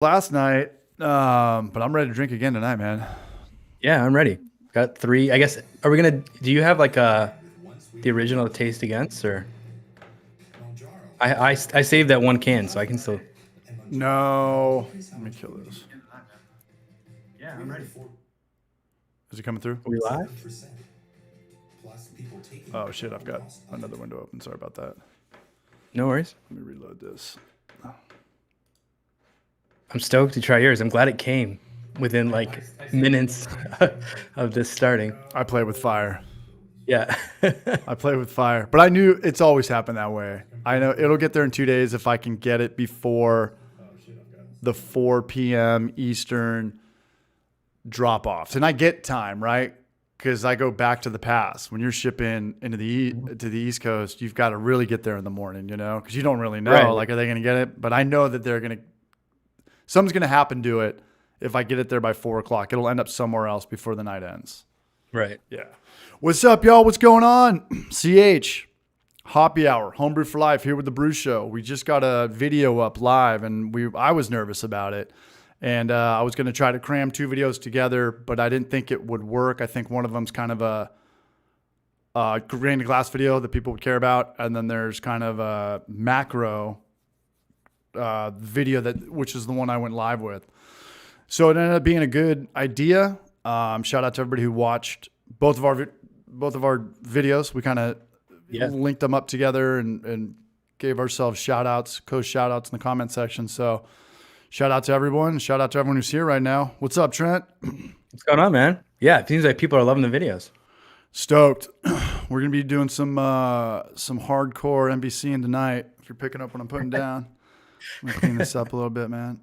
last night, but I'm ready to drink again tonight, man. Yeah, I'm ready. Got three. I guess. Do you have like the original Taste Against or I saved that one can so I can still. No, let me kill this. Yeah, I'm ready. Is it coming through? Are we live? Oh shit, I've got another window open. Sorry about that. No worries. Let me reload this. I'm stoked to try yours. I'm glad it came within like minutes of this starting. I play with fire. Yeah. I play with fire, but I knew it's always happened that way. I know it'll get there in 2 days if I can get it before the 4 p.m. Eastern drop offs, and I get time right because I go back to the past. When you're shipping into to the East Coast, you've got to really get there in the morning, you know, because you don't really know Right. like are they going to get it, but I know that they're going to. Something's going to happen to it if I get it there by 4 o'clock. It'll end up somewhere else before the night ends. Right. Yeah. What's up, y'all? What's going on? CH, Hoppy Hour, Homebrew for Life here with the Brew Show. We just got a video up live, and I was nervous about it. And I was going to try to cram 2 videos together, but I didn't think it would work. I think one of them's kind of a grain to glass video that people would care about. And then there's kind of a macro video which is the one I went live with. So it ended up being a good idea. Shout out to everybody who watched both of our videos. We kind of linked them up together and gave ourselves shout outs, shout outs in the comment section. So shout out to everyone. Shout out to everyone who's here right now. What's up, Trent? What's going on, man? Yeah, it seems like people are loving the videos. Stoked. We're gonna be doing some hardcore NBCing tonight. If you're picking up what I'm putting down, I'm gonna clean this up a little bit, man.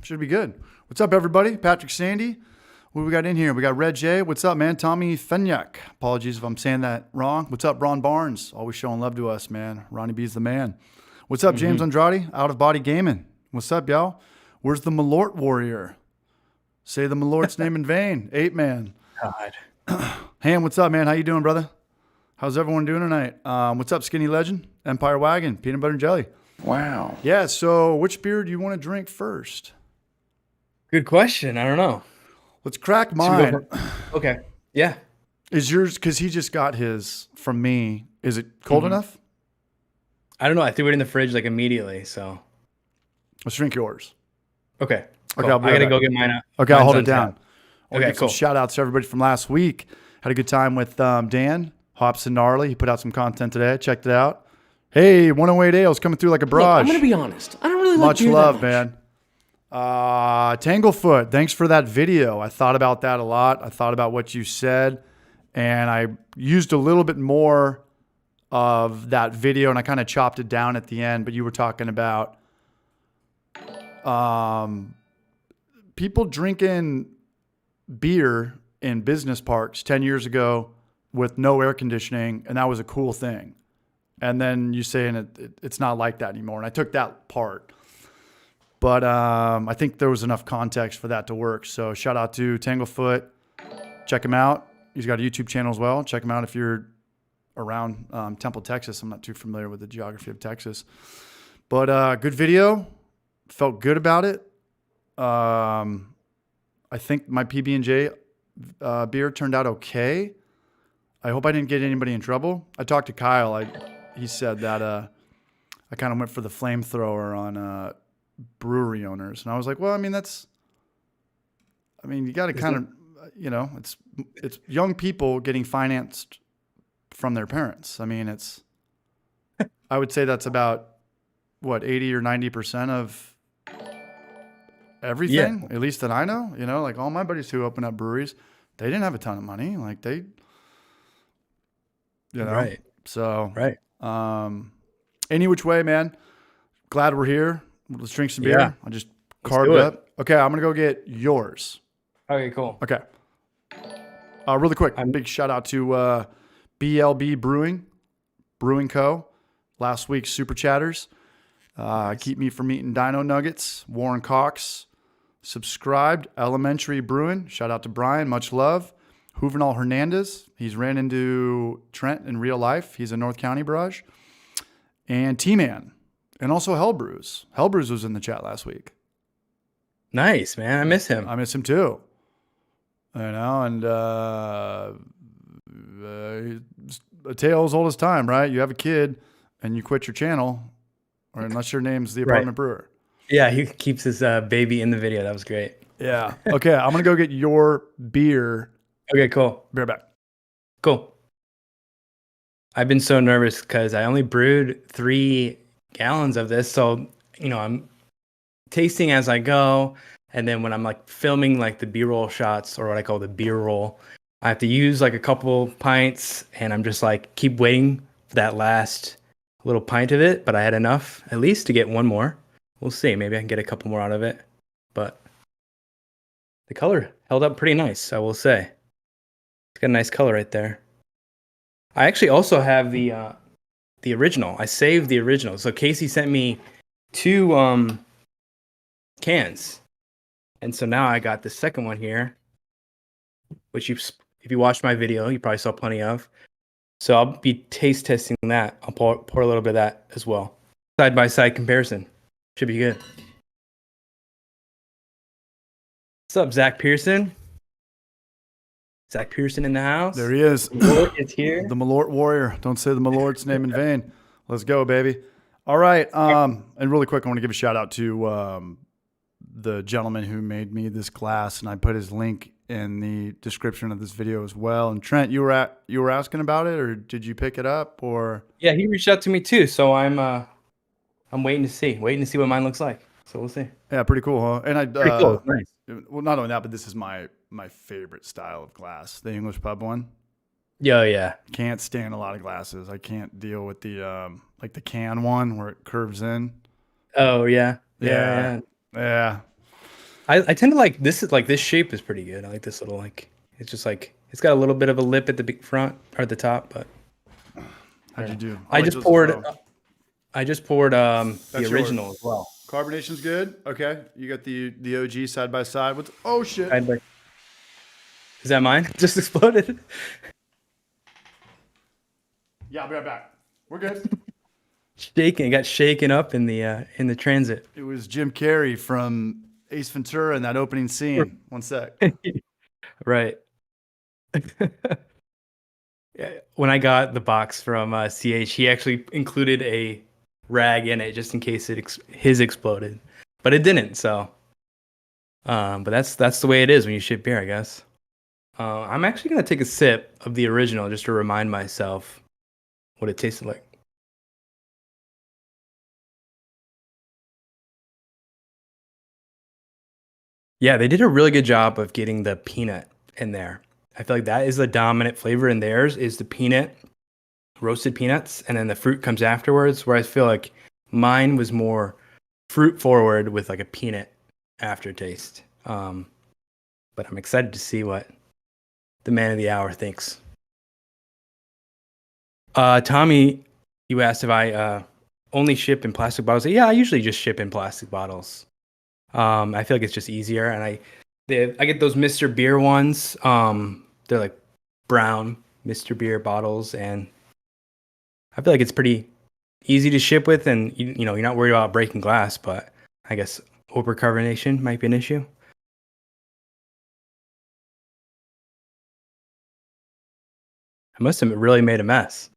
Should be good. What's up, everybody? Patrick Sandy. What we got in here? We got Red J. What's up, man? Tommy Fenyak. Apologies if I'm saying that wrong. What's up, Ron Barnes? Always showing love to us, man. Ronnie B's the man. What's up, James Andrade? Out of Body Gaming. What's up, y'all? Where's the Malort Warrior? Say the Malort's name in vain. 8-man. God. Ham, what's up, man? How you doing, brother? How's everyone doing tonight? What's up, Skinny Legend? Empire Wagon. Peanut Butter and Jelly. Wow. Yeah, so which beer do you want to drink first? Good question. I don't know. Let's crack mine. Okay. Yeah. Is yours, because he just got his from me, is it cold enough? I don't know. I threw it in the fridge like immediately. So. Let's drink yours. Okay. Cool. Okay, I gotta go get mine out. Okay, I'll hold it Mine's on down. tap. Okay, Okay, cool. cool. Shout outs to everybody from last week. Had a good time with Dan, Hops and Gnarly. He put out some content today. Checked it out. Hey, 108 Ales coming through like a barrage. I'm going to be honest. I don't really like Much beer love, that much. man. Tanglefoot, thanks for that video. I thought about that a lot. I thought about what you said, and I used a little bit more of that video, and I kind of chopped it down at the end. But you were talking about people drinking beer in business parks 10 years ago with no air conditioning, and that was a cool thing. And then you saying it's not like that anymore. And I took that part. But I think there was enough context for that to work. So shout out to Tanglefoot. Check him out. He's got a YouTube channel as well. Check him out if you're around Temple, Texas. I'm not too familiar with the geography of Texas. But good video. Felt good about it. I think my PB&J beer turned out okay. I hope I didn't get anybody in trouble. I talked to Kyle. He said that I kind of went for the flamethrower on brewery owners. And I was like, well, I mean, you got to kind of, it's young people getting financed from their parents. I mean, I would say that's about, 80 or 90% of everything, at least that I know. Like all my buddies who open up breweries, they didn't have a ton of money. Like Right. So, Right. Any which way, man. Glad we're here. Let's drink some beer. Yeah. I just Let's carved do it. up. Okay, I'm gonna go get yours. Okay. Cool. Okay. Really quick, big shout out to BLB Brewing Co. Last week's Super Chatters. Keep me from eating Dino Nuggets. Warren Cox subscribed. Elementary Brewing. Shout out to Brian. Much love. Juvenal Hernandez. He's ran into Trent in real life. He's a North County barrage. And T-Man. And also Hell Brews. Hell Brews was in the chat last week. Nice, man. I miss him. I miss him too. And a tale as old as time, right? You have a kid and you quit your channel, or unless your name's the apartment brewer. Yeah, he keeps his baby in the video. That was great. Yeah. Okay, I'm gonna go get your beer. Okay, cool. Be right back. Cool. I've been so nervous because I only brewed 3 gallons of this. So, I'm tasting as I go. And then when I'm like filming like the B-roll shots, or what I call the beer roll, I have to use like a couple pints, and I'm just like keep waiting for that last little pint of it. But I had enough at least to get one more. We'll see. Maybe I can get a couple more out of it. But the color held up pretty nice, I will say. It's got a nice color right there. I actually also have the original. I saved the original. So Casey sent me 2 cans. And so now I got the second one here, which if you watched my video, you probably saw plenty of. So I'll be taste testing that. I'll pour a little bit of that as well. Side by side comparison. Should be good. What's up, Zach Pearson? Zach Pearson in the house. There he is. It's here. The Malort Warrior. Don't say the Malort's name in vain. Let's go, baby. All right. And really quick, I want to give a shout out to the gentleman who made me this glass, and I put his link in the description of this video as well. And Trent, you were asking about it, or did you pick it up? Or Yeah, he reached out to me too. So I'm waiting to see what mine looks like. So we'll see. yeah, pretty cool, huh? And I Pretty cool. Nice. well, not only that, but this is my favorite style of glass, the English pub one. Yeah. Can't stand a lot of glasses. I can't deal with the like the can one where it curves in. Oh yeah. I tend to like this. Is like this shape is pretty good. I like this little like it's just like it's got a little bit of a lip at the big front or at the top, but How'd you do? I just poured the That's original yours. as well. Carbonation's good. Okay, you got the OG side by side. What's oh shit? Is that mine? Just exploded. Yeah, I'll be right back. We're good. It got shaken up in the transit. It was Jim Carrey from Ace Ventura in that opening scene. One sec. Right. Yeah, when I got the box from CH, he actually included a rag in it just in case his exploded, but it didn't. So, but that's the way it is when you ship beer, I guess. I'm actually gonna take a sip of the original just to remind myself what it tasted like. Yeah, they did a really good job of getting the peanut in there. I feel like that is the dominant flavor in theirs is the peanut, roasted peanuts, and then the fruit comes afterwards, where I feel like mine was more fruit forward with like a peanut aftertaste. But I'm excited to see what the man of the hour thinks. Tommy, you asked if I only ship in plastic bottles. Yeah, I usually just ship in plastic bottles. I feel like it's just easier, and I get those Mr. Beer ones. They're like brown Mr. Beer bottles, and I feel like it's pretty easy to ship with, and you're not worried about breaking glass. But I guess overcarbonation might be an issue. I must have really made a mess.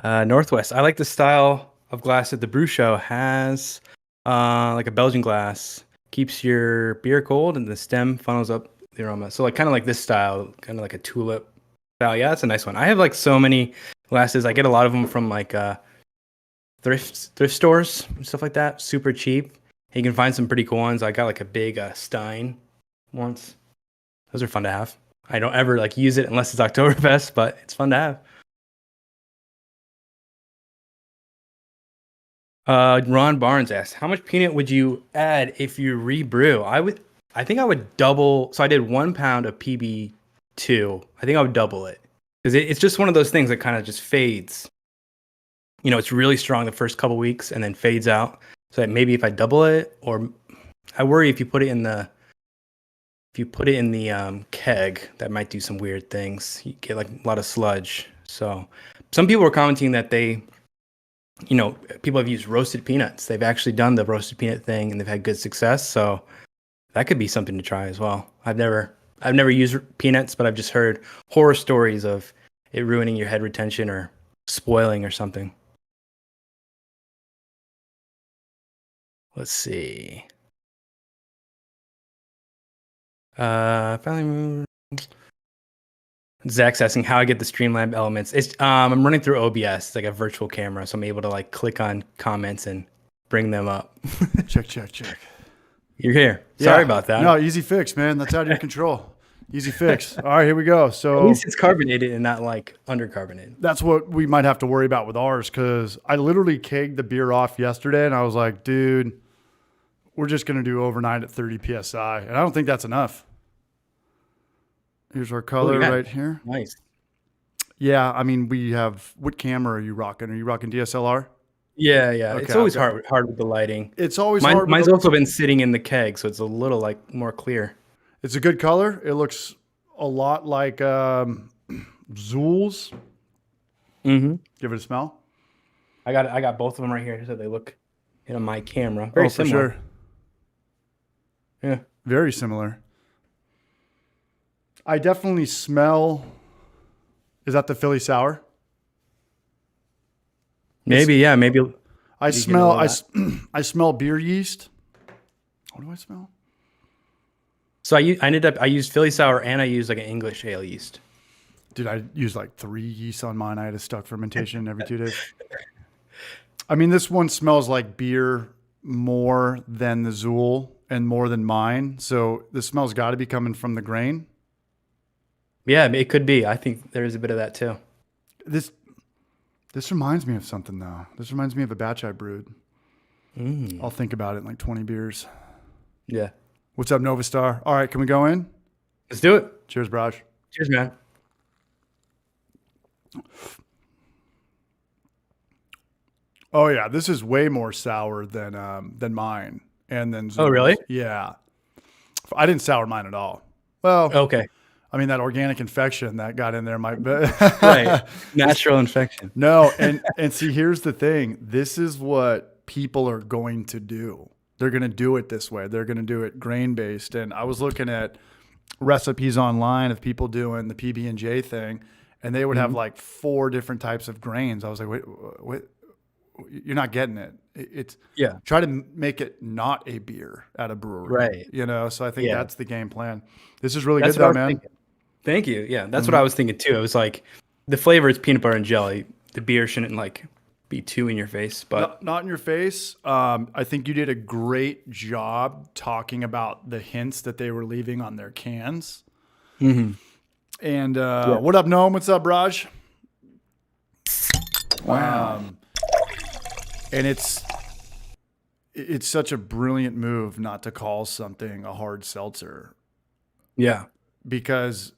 Northwest. I like the style of glass that the brew show has. Like a Belgian glass keeps your beer cold, and the stem funnels up the aroma. So like kind of like this style, kind of like a tulip style. Yeah, that's a nice one. I have like so many glasses. I get a lot of them from like thrift stores and stuff like that. Super cheap. You can find some pretty cool ones. I got like a big Stein once. Those are fun to have. I don't ever like use it unless it's Oktoberfest, but it's fun to have. Ron Barnes asked, how much peanut would you add if you rebrew? I think I would double. So I did 1 pound of PB2. I think I would double it because it's just one of those things that kind of just fades. It's really strong the first couple weeks and then fades out. So that maybe if I double it, or I worry if you put it in the keg, that might do some weird things. You get like a lot of sludge. So some people were commenting that they people have used roasted peanuts. They've actually done the roasted peanut thing and they've had good success. So that could be something to try as well. I've never used peanuts, but I've just heard horror stories of it ruining your head retention or spoiling or something. Let's see. Finally, Zach's asking how I get the Streamlab elements. It's I'm running through OBS, it's like a virtual camera, so I'm able to like click on comments and bring them up. Check. You're here. Sorry about that. No, easy fix, man. That's out of your control. Easy fix. All right, here we go. So at least it's carbonated and not like undercarbonated. That's what we might have to worry about with ours, because I literally kegged the beer off yesterday and I was like, dude, we're just going to do overnight at 30 PSI. And I don't think that's enough. Here's our color right here. Nice. Yeah, I mean, we have, what camera are you rocking? Are you rocking DSLR? Yeah. Okay, It's always hard with the lighting. It's always hard. Mine's also been sitting in the keg, so it's a little like more clear. It's a good color. It looks a lot like Zool's. Mm-hmm. Give it a smell. I got both of them right here, so they look on my camera. Very similar. For sure. Yeah. Very similar. I definitely smell. Is that the Philly sour? Maybe. I smell beer yeast. What do I smell? So I used Philly sour and I used like an English ale yeast. Dude, I used like 3 yeasts on mine. I had a stuck fermentation every 2 days. I mean, this one smells like beer more than the Zool and more than mine. So the smell's got to be coming from the grain. Yeah, it could be. I think there is a bit of that too. This reminds me of something, though. This reminds me of a batch I brewed. I'll think about it in like 20 beers. Yeah. What's up, Nova Star? All right, can we go in? Let's do it. Cheers, Braj. Cheers, man. Oh yeah, this is way more sour than mine and then Zool's. Oh, really? Yeah. I didn't sour mine at all. Well, Okay. I mean, that organic infection that got in there might be. Right. Natural infection. No, and see, here's the thing. This is what people are going to do. They're going to do it this way. They're going to do it grain-based. And I was looking at recipes online of people doing the PB&J thing, and they would have like 4 different types of grains. I was like, wait, you're not getting it. It's try to make it not a beer at a brewery. Right. So I think that's the game plan. This is really good though, man. Thinking. Thank you. Yeah, that's what I was thinking too. It was like the flavor is peanut butter and jelly. The beer shouldn't like be too in your face, but not in your face. I think you did a great job talking about the hints that they were leaving on their cans. Mm-hmm. And what up, Noam? What's up, Raj? Wow. And it's such a brilliant move not to call something a hard seltzer. Yeah. Because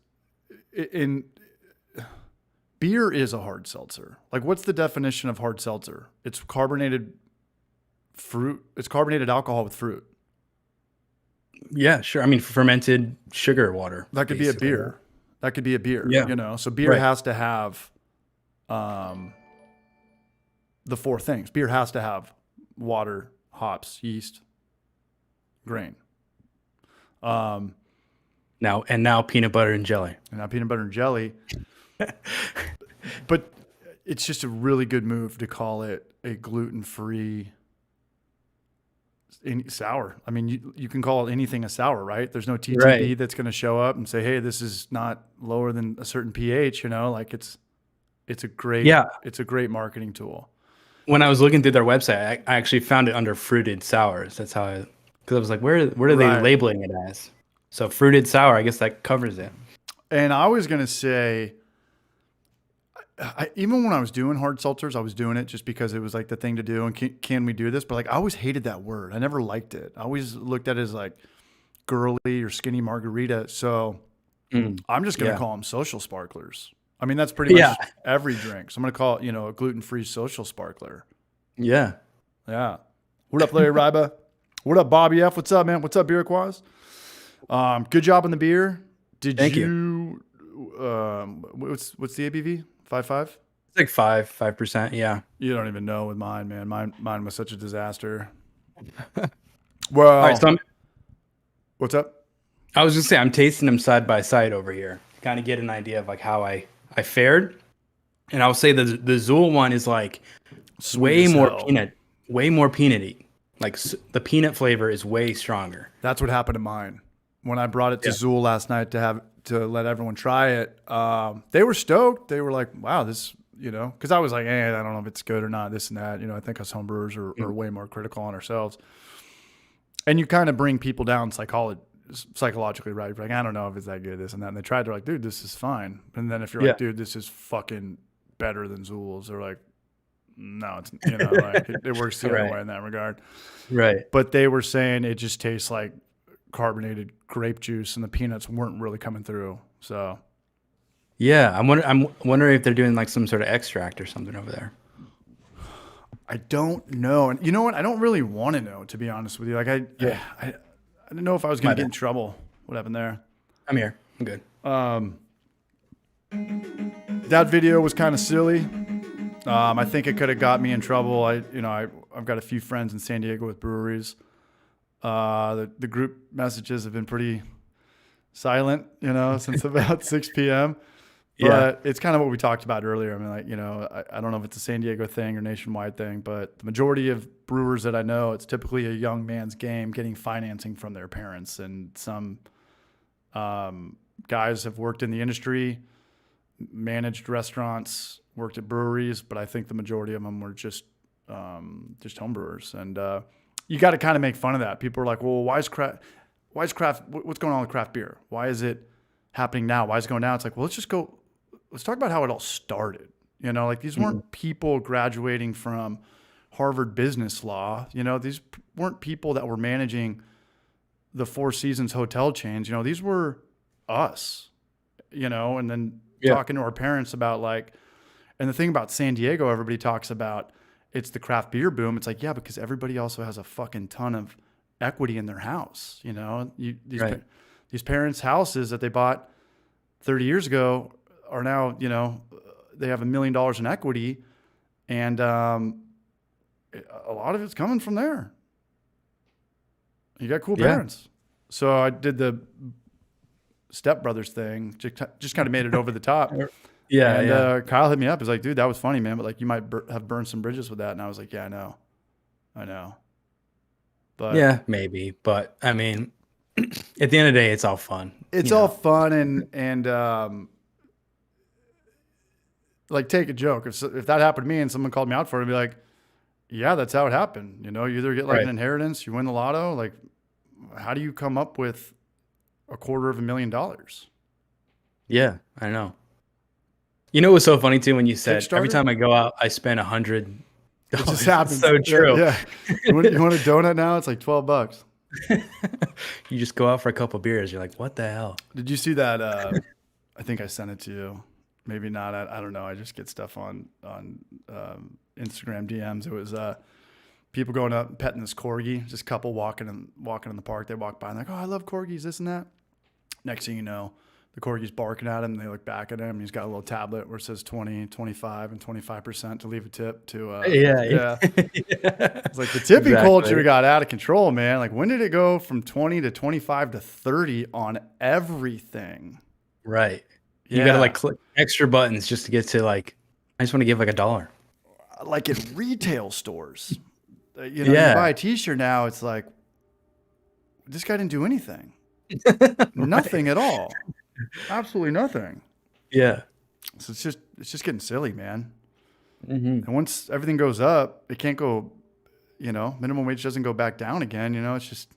beer is a hard seltzer. Like, what's the definition of hard seltzer? It's carbonated fruit. It's carbonated alcohol with fruit. Yeah, sure. I mean, fermented sugar water. That could be a beer. That could be a beer. Yeah. So beer has to have the 4 things. Beer has to have water, hops, yeast, grain. Now peanut butter and jelly. And now peanut butter and jelly. But it's just a really good move to call it a gluten-free sour. I mean, you can call anything a sour, right? There's no TTB that's going to show up and say, hey, this is not lower than a certain pH, like it's a great marketing tool. When I was looking through their website, I actually found it under fruited sours. That's how because I was like, where are they labeling it as? So fruited sour, I guess that covers it. And I was going to say, even when I was doing hard seltzers, I was doing it just because it was like the thing to do. And can we do this? But like, I always hated that word. I never liked it. I always looked at it as like girly or skinny margarita. So I'm just going to call them social sparklers. I mean, that's pretty much every drink. So I'm going to call it, a gluten-free social sparkler. Yeah. Yeah. What up, Larry Ryba? What up, Bobby F? What's up, man? What's up, Beer Quaz? Good job on the beer. Thank you. What's the ABV? 5.5? It's like 5%. Yeah. You don't even know with mine, man. Mine was such a disaster. All Well, right. So what's up? I was just saying, I'm tasting them side by side over here, kind of get an idea of like how I fared. And I'll say the Zool one is like Sweet way as more hell. way more peanutty. Like the peanut flavor is way stronger. That's what happened to mine. When I brought it to Yeah. Zool last night to let everyone try it, they were stoked. They were like, "Wow, this," because I was like, I don't know if it's good or not, this and that. I think us homebrewers are way more critical on ourselves, and you kind of bring people down psychologically, right? You're like, I don't know if it's that good, this and that. And they tried, they're like, dude, this is fine. And then if you're like, dude, this is fucking better than Zool's, they're like, no, it's like it works the other way in that regard. Right. But they were saying it just tastes like carbonated grape juice, and the peanuts weren't really coming through. So Yeah, I'm wondering if they're doing like some sort of extract or something over there. I don't know. And you know what? I don't really want to know, to be honest with you. Like I didn't know if I was going to get in trouble. What happened there? I'm here. I'm good. That video was kind of silly. I think it could have got me in trouble. I've got a few friends in San Diego with breweries. The group messages have been pretty silent, since about 6 p.m. But it's kind of what we talked about earlier. I mean, like, I don't know if it's a San Diego thing or nationwide thing, but the majority of brewers that I know, it's typically a young man's game getting financing from their parents. And some guys have worked in the industry, managed restaurants, worked at breweries, but I think the majority of them were just home brewers. And you got to kind of make fun of that. People are like, well, what's going on with craft beer? Why is it happening now? Why is it going down? It's like, well, let's talk about how it all started. Like these weren't people graduating from Harvard Business Law. These weren't people that were managing the Four Seasons hotel chains. These were us, and then talking to our parents about like, and the thing about San Diego, everybody talks about it's the craft beer boom. It's like, yeah, because everybody also has a fucking ton of equity in their house. These parents' houses that they bought 30 years ago are now, they have $1 million in equity, and a lot of it's coming from there. You got cool parents. So I did the Step Brothers thing, just kind of made it over the top. Kyle hit me up. He's like, dude, that was funny, man, but like you might have burned some bridges with that. And I was like, yeah, I know. But yeah, maybe. But I mean, at the end of the day, it's all fun. It's all fun and like take a joke. If that happened to me and someone called me out for it, I'd be like, yeah, that's how it happened. You either get like an inheritance, you win the lotto. Like, how do you come up with $250,000? Yeah, I know. It was so funny too when you said every Kickstarter? time I go out, I spend $100. It just happens. So true. Yeah. You want a donut now? It's like $12. You just go out for a couple beers. You're like, what the hell? Did you see that? I think I sent it to you. Maybe not. I don't know. I just get stuff on Instagram DMs. It was people going up and petting this corgi. Just a couple walking in the park. They walk by and like, oh, I love corgis, this and that. Next thing you know, the corgi's barking at him. And they look back at him. And he's got a little tablet where it says 20, 25, and 25% to leave a tip to. Yeah. It's like the tipping culture got out of control, man. Like when did it go from 20 to 25 to 30 on everything? Right. You got to like click extra buttons just to get to like, I just want to give like $1. Like at retail stores, you buy a t-shirt now. It's like, this guy didn't do anything. Nothing at all. Absolutely nothing. Yeah. So it's just getting silly, man. And once everything goes up, it can't go, minimum wage doesn't go back down again. It's just,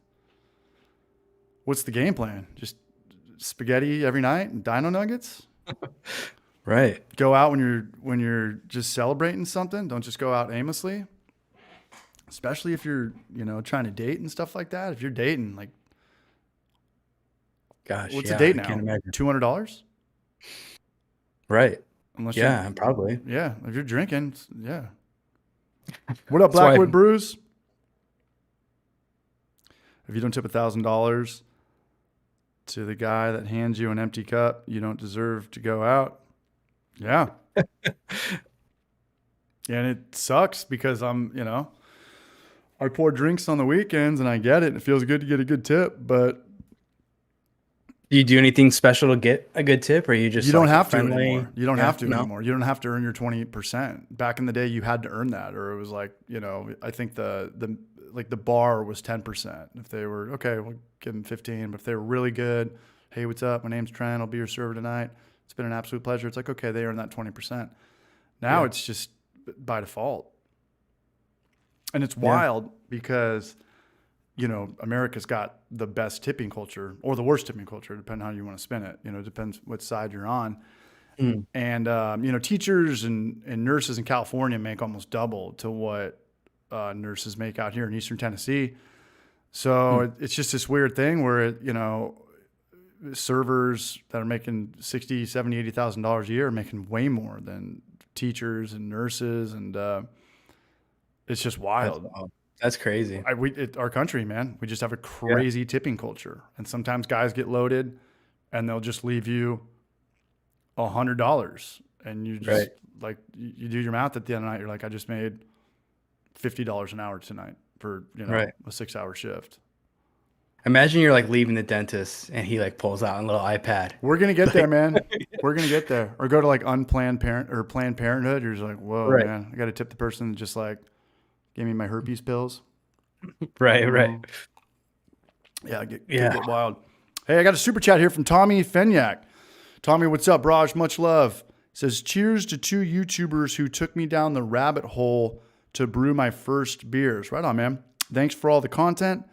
what's the game plan? Just spaghetti every night and dino nuggets? Right. Go out when you're just celebrating something. Don't just go out aimlessly. Especially if you're, trying to date and stuff like that. If you're dating, like, gosh, what's a date now? $200? Right. Unless probably. Yeah. If you're drinking, yeah. What up, Blackwood Brews? If you don't tip $1,000 to the guy that hands you an empty cup, you don't deserve to go out. Yeah. And it sucks because I pour drinks on the weekends and I get it. And it feels good to get a good tip, but Do you do anything special to get a good tip, or are you just you don't like have to friendly? anymore. You don't Yeah, have to no? anymore. You don't have to earn your 20%. Back in the day, you had to earn that, or it was like, I think the bar was 10%. If they were okay, we'll give them 15. But if they were really good, hey, what's up? My name's Trent. I'll be your server tonight. It's been an absolute pleasure. It's like, okay, they earn that 20%. Now Yeah. it's just by default, and it's wild because America's got the best tipping culture or the worst tipping culture, depending on how you want to spin it. It depends what side you're on. Mm. And, teachers and nurses in California make almost double to what nurses make out here in Eastern Tennessee. So it's just this weird thing where, servers that are making $60,000, $70,000, $80,000 a year are making way more than teachers and nurses. And it's just wild. That's crazy. Our country, man, we just have a crazy tipping culture. And sometimes guys get loaded and they'll just leave you $100. And you just like, you do your math at the end of the night. You're like, I just made $50 an hour tonight for, a 6-hour shift. Imagine you're like leaving the dentist and he like pulls out a little iPad. We're going to get there, man. We're going to get there. Or go to like Planned Parenthood. You're just like, whoa, man, I got to tip the person that just like gave me my herpes pills. Right. Yeah, get wild. Hey, I got a super chat here from Tommy Fenyak. Tommy, what's up, Raj? Much love. Says, cheers to 2 YouTubers who took me down the rabbit hole to brew my first beers. Right on, man. Thanks for all the content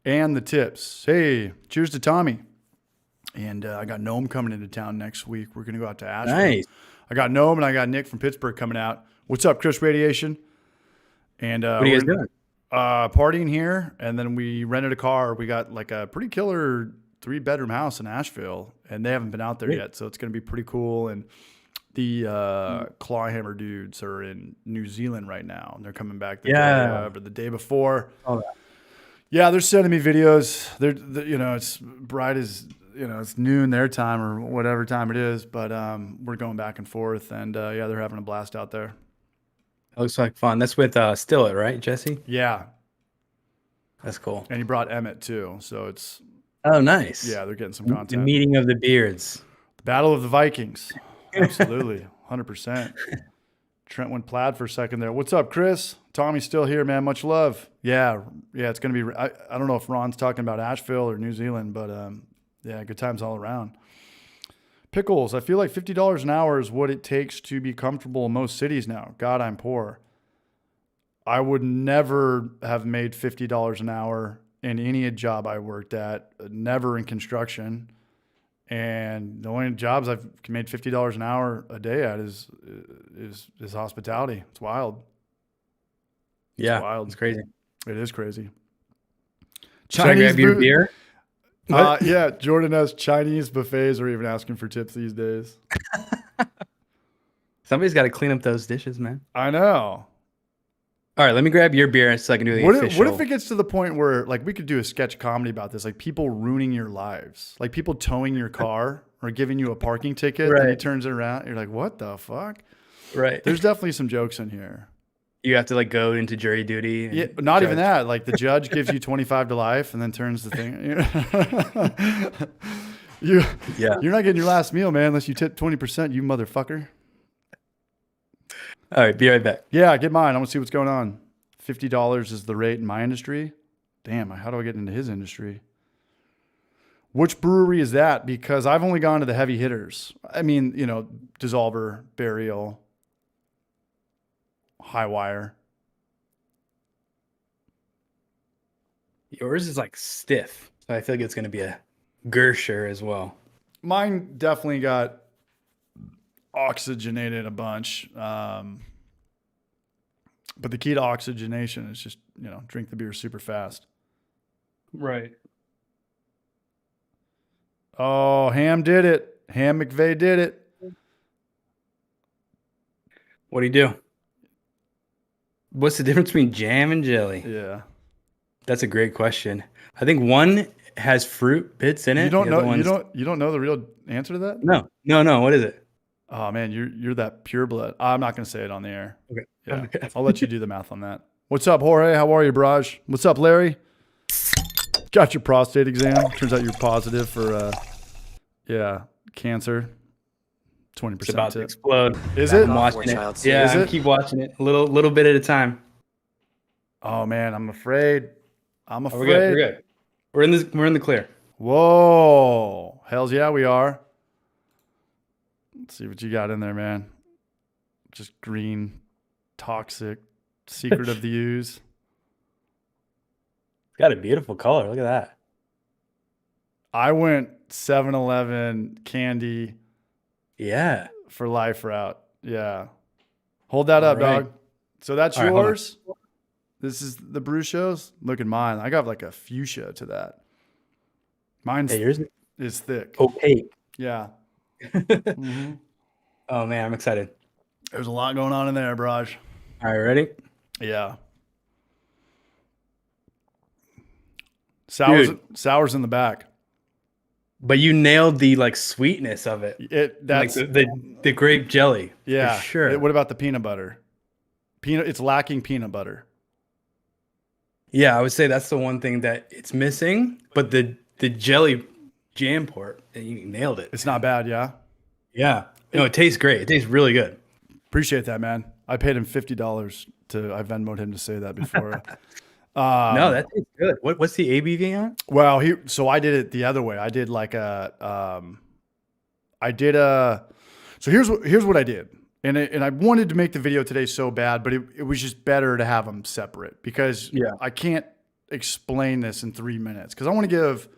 and the tips. Hey, cheers to Tommy. And I got Gnome coming into town next week. We're going to go out to Asheville. Nice. I got Gnome and I got Nick from Pittsburgh coming out. What's up, Chris Radiation? And what are you guys doing? Partying here. And then we rented a car. We got like a pretty killer 3-bedroom house in Asheville. And they haven't been out there yet. So it's going to be pretty cool. And the Clawhammer dudes are in New Zealand right now. And they're coming back the day before. Oh, yeah, they're sending me videos. It's bright as, it's noon their time or whatever time it is. But we're going back and forth. And they're having a blast out there. It looks like fun. That's with Stillett, right, Jesse? Yeah. That's cool. And he brought Emmett too. So it's... Oh, nice. Yeah, they're getting some content. The meeting of the beards. The Battle of the Vikings. Absolutely. 100%. Trent went plaid for a second there. What's up, Chris? Tommy's still here, man. Much love. Yeah, it's going to be... I don't know if Ron's talking about Asheville or New Zealand, but good times all around. Pickles. I feel like $50 an hour is what it takes to be comfortable in most cities now. God, I'm poor. I would never have made $50 an hour in any job I worked at, never in construction. And the only jobs I've made $50 an hour a day at is hospitality. It's wild. It's wild. It's crazy. It is crazy. Should I grab your beer? Yeah, Jordan has Chinese buffets are even asking for tips these days. Somebody's got to clean up those dishes, man. I know. All right, let me grab your beer so I can do the official. What if it gets to the point where, like, we could do a sketch comedy about this, like people ruining your lives, like people towing your car or giving you a parking ticket, and he turns it around. You're like, what the fuck? Right. There's definitely some jokes in here. You have to like go into jury duty. Yeah, not even that. Like the judge gives you 25 to life and then turns the thing. You're not getting your last meal, man, unless you tip 20%, you motherfucker. All right, be right back. Yeah, get mine. I want to see what's going on. $50 is the rate in my industry. Damn, how do I get into his industry? Which brewery is that? Because I've only gone to the heavy hitters. I mean, Dissolver, Burial, High Wire. Yours is like stiff. So I feel like it's going to be a Gersher as well. Mine definitely got oxygenated a bunch. But the key to oxygenation is just, drink the beer super fast. Right. Oh, Ham did it. Ham McVeigh did it. What do you do? What's the difference between jam and jelly? Yeah. That's a great question. I think one has fruit bits in it. You don't know the real answer to that? No. What is it? Oh man, you're that pure blood. I'm not gonna say it on the air. Okay. Yeah, Okay. I'll let you do the math on that. What's up, Jorge? How are you, Braj? What's up, Larry? Got your prostate exam. Turns out you're positive for cancer. 20% It's about to tip. explode. Is it? I'm watching it. Yeah, Is I it? keep watching it. A little bit at a time. Oh man, I'm afraid. I'm Oh, afraid. we're good. We're good. We're in the clear. Whoa. Hells yeah, we are. Let's see what you got in there, man. Just green, toxic, secret of the ooze. It's got a beautiful color. Look at that. I went 7-Eleven candy Yeah. for life route. Yeah. Hold that up, right. dog. So that's All right, hold on. yours. This is the brew shows. Look at mine. I got like a fuchsia to that. Mine's Hey, yours is thick. opaque. Yeah. Mhm. Oh man, I'm excited. There's a lot going on in there, Braj. All right, ready? Yeah. Sours in the back. But you nailed the like sweetness of it. That's like the grape jelly. yeah. For sure. What about the peanut butter? It's lacking peanut butter. Yeah, I would say that's the one thing that it's missing. But the jelly jam port, you nailed it. It's not bad, yeah. Yeah. No, it tastes great. It tastes really good. Appreciate that, man. I paid him $50 I Venmoed him to say that before. No, that tastes good. What's the ABV on? Well, so I did it the other way. I did like so here's what I did. And I wanted to make the video today so bad, but it was just better to have them separate because I can't explain this in 3 minutes because I want to give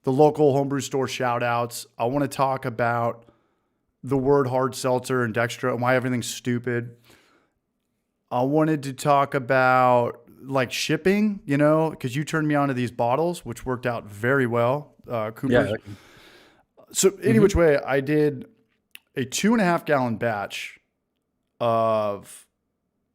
the local homebrew store shout outs. I want to talk about the word hard seltzer and dextro and why everything's stupid. I wanted to talk about like shipping, because you turned me on to these bottles, which worked out very well. Cooper's. Yeah. So any which way, I did a 2.5 gallon batch of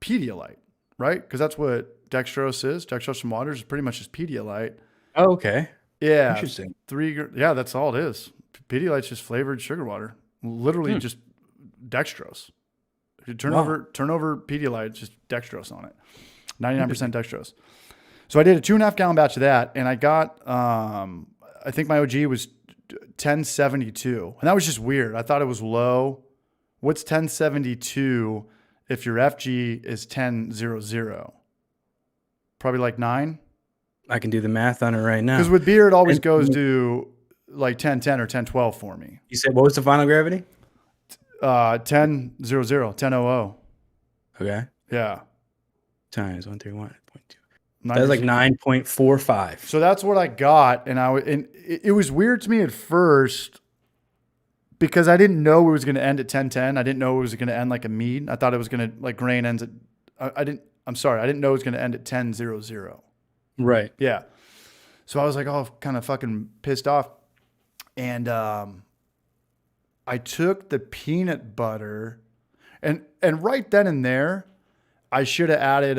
Pedialyte, right? Because that's what dextrose is. Dextrose from waters is pretty much just Pedialyte. Oh, okay. Yeah. Interesting. That's all it is. Pedialyte's just flavored sugar water. Literally just dextrose. If you turn over Pedialyte, it's just dextrose on it. 99% dextrose. So I did a 2.5 gallon batch of that, and I got I think my OG was 1072, and that was just weird. I thought it was low. What's 1072 if your FG is 1000? Probably like 9. I can do the math on it right now. Because with beer, it always goes to like 1010 or 1012 for me. You said what was the final gravity? 1000, 1000. Okay. Yeah. Times 131.2. 9%. That's like 9.45. So that's what I got, and it was weird to me at first because I didn't know it was going to end at 1010. I didn't know it was going to end like a mead. I thought it was going to like grain ends at. I didn't know it was going to end at 1000. Right. Yeah. So I was like, oh, kind of fucking pissed off, and I took the peanut butter, and right then and there, I should have added,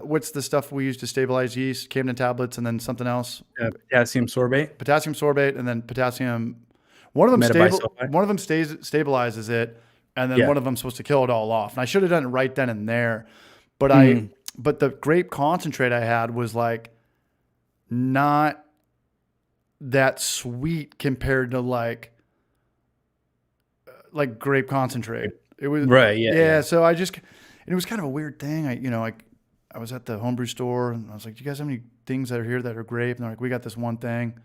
what's the stuff we use to stabilize yeast? Camden tablets and then something else. Potassium sorbate. Potassium sorbate and then potassium. One of them stabilizes it, and then one of them's supposed to kill it all off. And I should have done it right then and there, but but the grape concentrate I had was like not that sweet compared to like grape concentrate. It was right. Yeah. So I just. And it was kind of a weird thing. I was at the homebrew store and I was like, do you guys have any things that are here that are grape? And they're like, we got this one thing.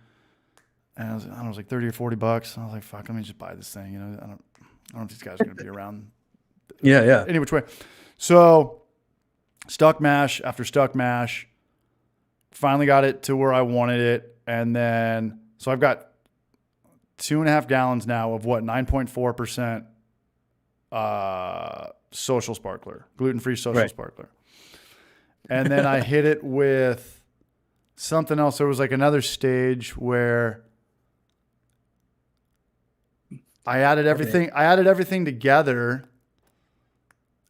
And I was it was like $30 or $40. And I was like, fuck, let me just buy this thing. I don't know if these guys are going to be around. Yeah. Any which way. So stuck mash after stuck mash, finally got it to where I wanted it. And then, so I've got 2.5 gallons now of what? 9.4%, social sparkler, gluten-free social sparkler. And then I hit it with something else. There was like another stage where I added everything together,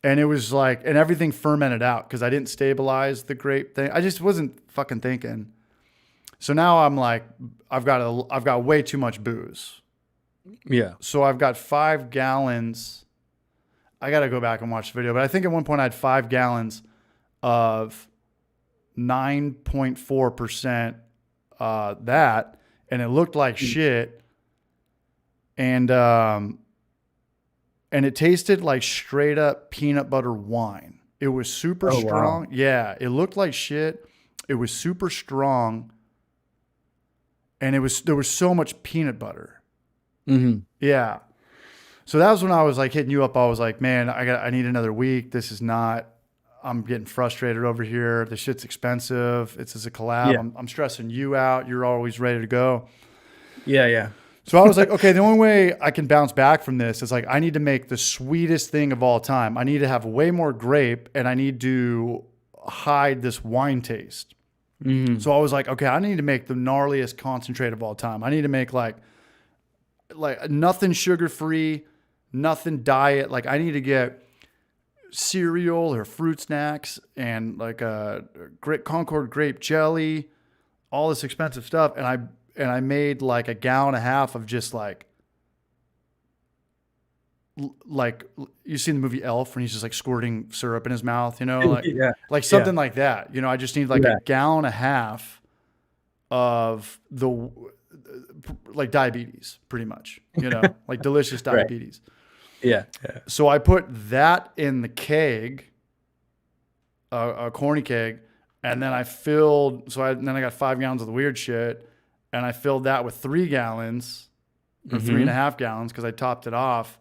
and it was like, and everything fermented out because I didn't stabilize the grape thing. I just wasn't fucking thinking. So now I'm like, I've got way too much booze. Yeah. So I've got 5 gallons I got to go back and watch the video, but I think at one point I had 5 gallons of 9.4% that, and it looked like shit. And it tasted like straight up peanut butter wine. It was super strong. Wow. Yeah, it looked like shit. It was super strong. And there was so much peanut butter. Mm-hmm. Yeah. So that was when I was like hitting you up. I was like, man, I need another week. This is not, I'm getting frustrated over here. This shit's expensive. It's as a collab. Yeah. I'm stressing you out. You're always ready to go. Yeah, yeah. So I was like, okay, the only way I can bounce back from this is like, I need to make the sweetest thing of all time. I need to have way more grape, and I need to hide this wine taste. Mm-hmm. So I was like, okay, I need to make the gnarliest concentrate of all time. I need to make like nothing sugar-free, nothing diet. Like I need to get cereal or fruit snacks and like a Concord grape jelly, all this expensive stuff. And I made like a gallon and a half of just like you seen the movie Elf when he's just like squirting syrup in his mouth, you know, like, yeah. like something like that. You know, I just need like a gallon and a half of the like diabetes, pretty much, you know, like delicious diabetes. Yeah. Yeah. So I put that in the keg, a corny keg, and then I filled. Then I got 5 gallons of the weird shit, and I filled that with 3 gallons or 3.5 gallons because I topped it off,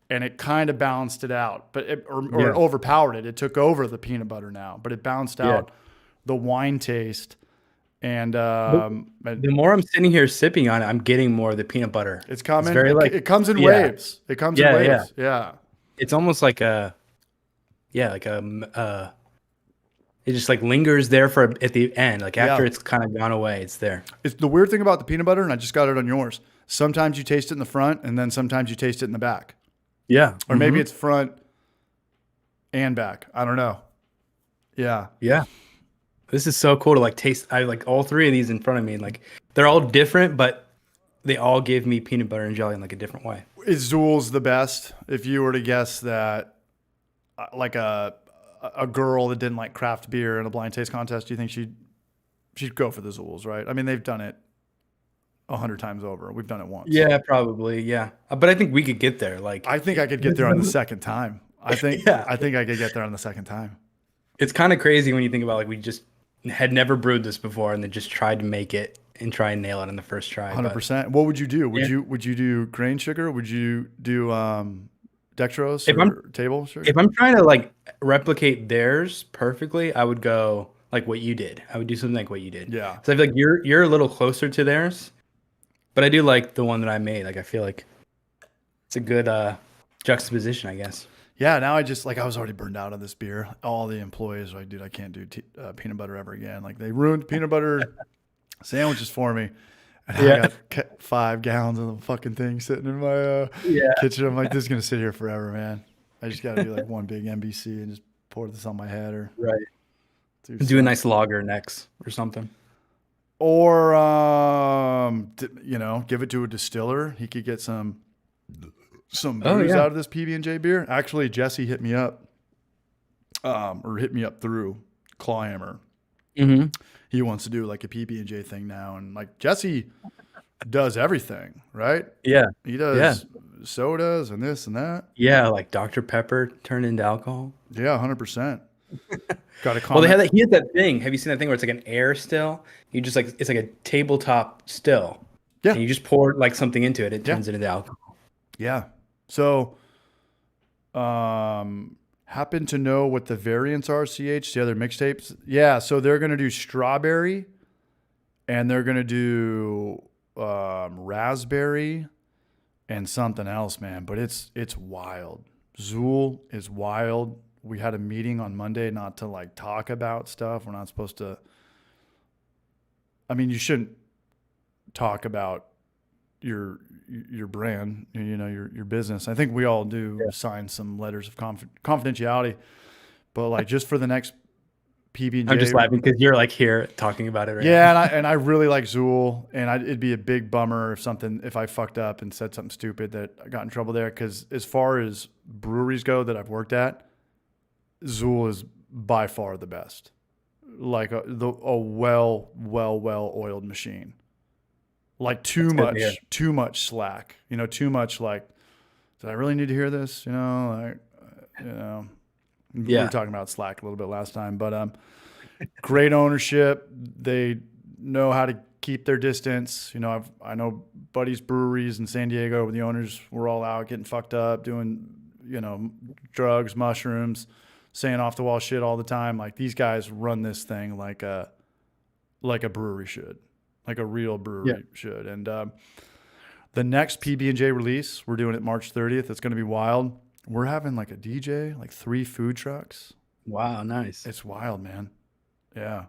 and it kind of balanced it out, but it overpowered it. It took over the peanut butter now, but it balanced out the wine taste. And the more I'm sitting here sipping on it, I'm getting more of the peanut butter. It's coming. It comes in waves. It comes in waves. Yeah. It's almost like it just like lingers there at the end. Like after it's kind of gone away, it's there. It's the weird thing about the peanut butter, and I just got it on yours. Sometimes you taste it in the front, and then sometimes you taste it in the back. Yeah. Or maybe it's front and back. I don't know. Yeah. Yeah. This is so cool to like taste. I like all 3 of these in front of me. Like they're all different, but they all give me peanut butter and jelly in like a different way. Is Zool's the best? If you were to guess that, like a girl that didn't like craft beer in a blind taste contest, do you think she'd go for the Zool's, right? I mean, they've done it 100 times over. We've done it once. Yeah, probably. Yeah, but I think we could get there. Like I think I could get there on the second time. I think I could get there on the second time. It's kind of crazy when you think about like we just had never brewed this before and then just tried to make it and try and nail it on the first try. 100%. What would you do? Would you do grain sugar? Would you do dextrose or table sugar? If I'm trying to like replicate theirs perfectly, I would go like what you did. I would do something like what you did. Yeah. So I feel like you're a little closer to theirs, but I do like the one that I made. Like I feel like it's a good juxtaposition, I guess. Yeah, now I was already burned out on this beer. All the employees were like, dude, I can't do peanut butter ever again. Like they ruined peanut butter sandwiches for me. And I got 5 gallons of the fucking thing sitting in my kitchen. I'm like, this is going to sit here forever, man. I just got to do like one big NBC and just pour this on my head or do a nice lager next or something. Or, give it to a distiller. He could get some booze out of this PB&J beer. Actually, Jesse hit me up, or hit me up through Clawhammer. Mm-hmm. He wants to do like a PB&J thing now, and like Jesse does everything, right? Yeah, he does sodas and this and that. Yeah, like Dr. Pepper turned into alcohol. Yeah, 100%. Got a comment. Well, he had that thing. Have you seen that thing where it's like an air still? You just like it's like a tabletop still. Yeah, and you just pour like something into it. It turns it into alcohol. Yeah. So, happen to know what the variants are, CH, the other mixtapes? Yeah, so they're going to do strawberry, and they're going to do raspberry and something else, man. But it's wild. Zool is wild. We had a meeting on Monday not to like talk about stuff. We're not supposed to. I mean, you shouldn't talk about your brand, your business. I think we all do sign some letters of confidentiality, but like just for the next PB&J. I'm just laughing because you're like here talking about it right Yeah, now. and I really like Zool, and it'd be a big bummer if I fucked up and said something stupid that I got in trouble there. Because as far as breweries go that I've worked at, Zool is by far the best. Like a well oiled machine. Like too That's good to hear. much slack. Too much like, did I really need to hear this? We were talking about Slack a little bit last time, but great ownership. They know how to keep their distance. I know buddies breweries in San Diego where the owners were all out getting fucked up, doing drugs, mushrooms, saying off the wall shit all the time. Like these guys run this thing like a brewery should, like a real brewery should. And the next PB&J release, we're doing it March 30th. It's going to be wild. We're having like a DJ, like 3 food trucks. Wow, nice. It's wild, man. Yeah.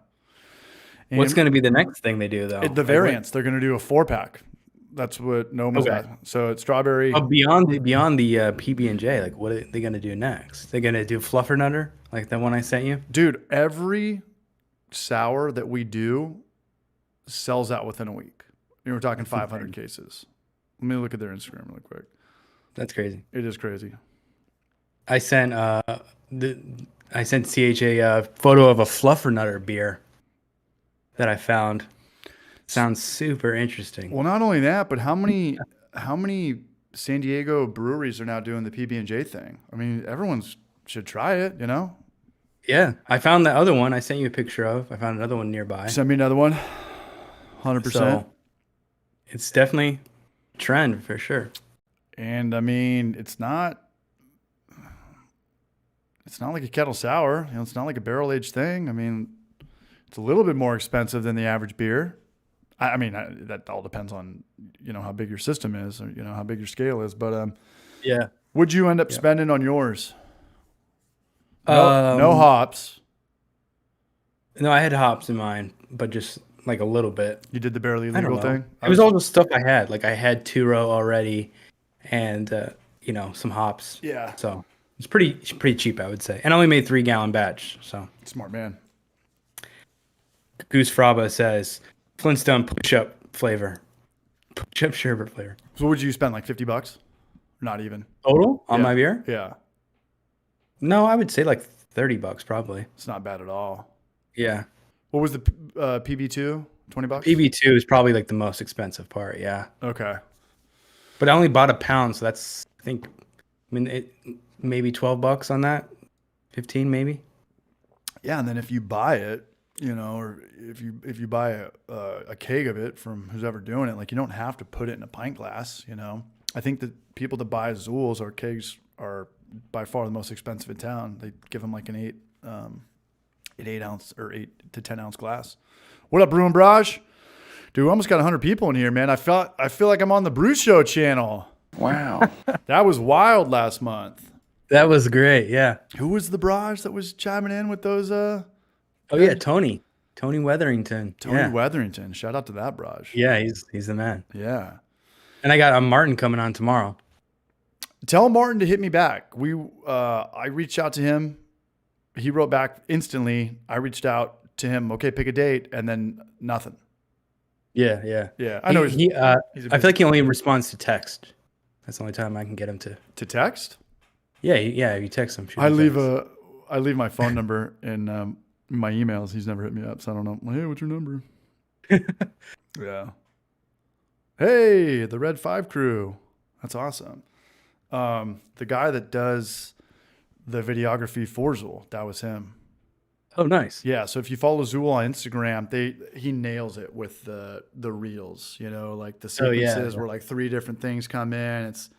What's going to be the next thing they do though? The variants. They're going to do a 4-pack. That's what Noma's got. So it's strawberry. Oh, beyond the PB&J, like what are they going to do next? They're going to do Fluffernutter, like the one I sent you? Dude, every sour that we do sells out within a week. We're talking 500 cases. Let me look at their Instagram really quick. That's crazy. It is crazy. I sent CH a photo of a Fluffernutter beer that I found. Sounds super interesting. Well, not only that, but how many San Diego breweries are now doing the PB&J thing? I mean, everyone should try it, Yeah, I found the other one I sent you a picture of. I found another one nearby. Send me another one. 100%. So it's definitely a trend for sure. And I mean, it's not like a kettle sour. It's not like a barrel aged thing. I mean, it's a little bit more expensive than the average beer. I mean, that all depends on, how big your system is or, how big your scale is. But Yeah. what'd you end up spending on yours? No hops. No, I had hops in mine, but just like a little bit. You did the barely I don't legal know. thing? It was all the stuff I had. Like I had 2-row already and, some hops. Yeah. So it's pretty cheap, I would say. And I only made 3-gallon batch. So Smart man. Goose Fraba says Flintstone push-up flavor. Push-up sherbet flavor. So what would you spend, like $50? Not even. Total on my beer? Yeah. No, I would say like $30 probably. It's not bad at all. Yeah. What was the PB2? $20? PB2 is probably like the most expensive part, yeah. Okay. But I only bought a pound, so that's maybe $12 on that. 15 maybe. Yeah, and then if you buy it, or if you buy a keg of it from who's ever doing it, like you don't have to put it in a pint glass. I think that people that buy Zools or kegs are by far the most expensive in town. They give them like an 8 ounce or 8 to 10 ounce glass. What up, Brewing Barrage? Dude, we almost got 100 people in here, man. I feel like I'm on the Brew Show channel. Wow. That was wild last month. That was great, yeah. Who was the Barrage that was chiming in with those? Oh yeah, Tony Weatherington. Tony Weatherington. Shout out to that Barrage. Yeah, he's the man. Yeah. And I got a Martin coming on tomorrow. Tell Martin to hit me back. I reached out to him. He wrote back instantly. I reached out to him. Okay, pick a date, and then nothing. Yeah. I know. I feel like he only responds to text. That's the only time I can get him to text. Yeah. You text him. I leave my phone number in my emails. He's never hit me up, so I don't know. Hey, what's your number? Yeah. Hey, the Red 5 crew. That's awesome. The guy that does the videography for Zool, that was him. Oh, nice. Yeah. So if you follow Zool on Instagram, he nails it with the reels, like the sequences where like 3 different things come in. It's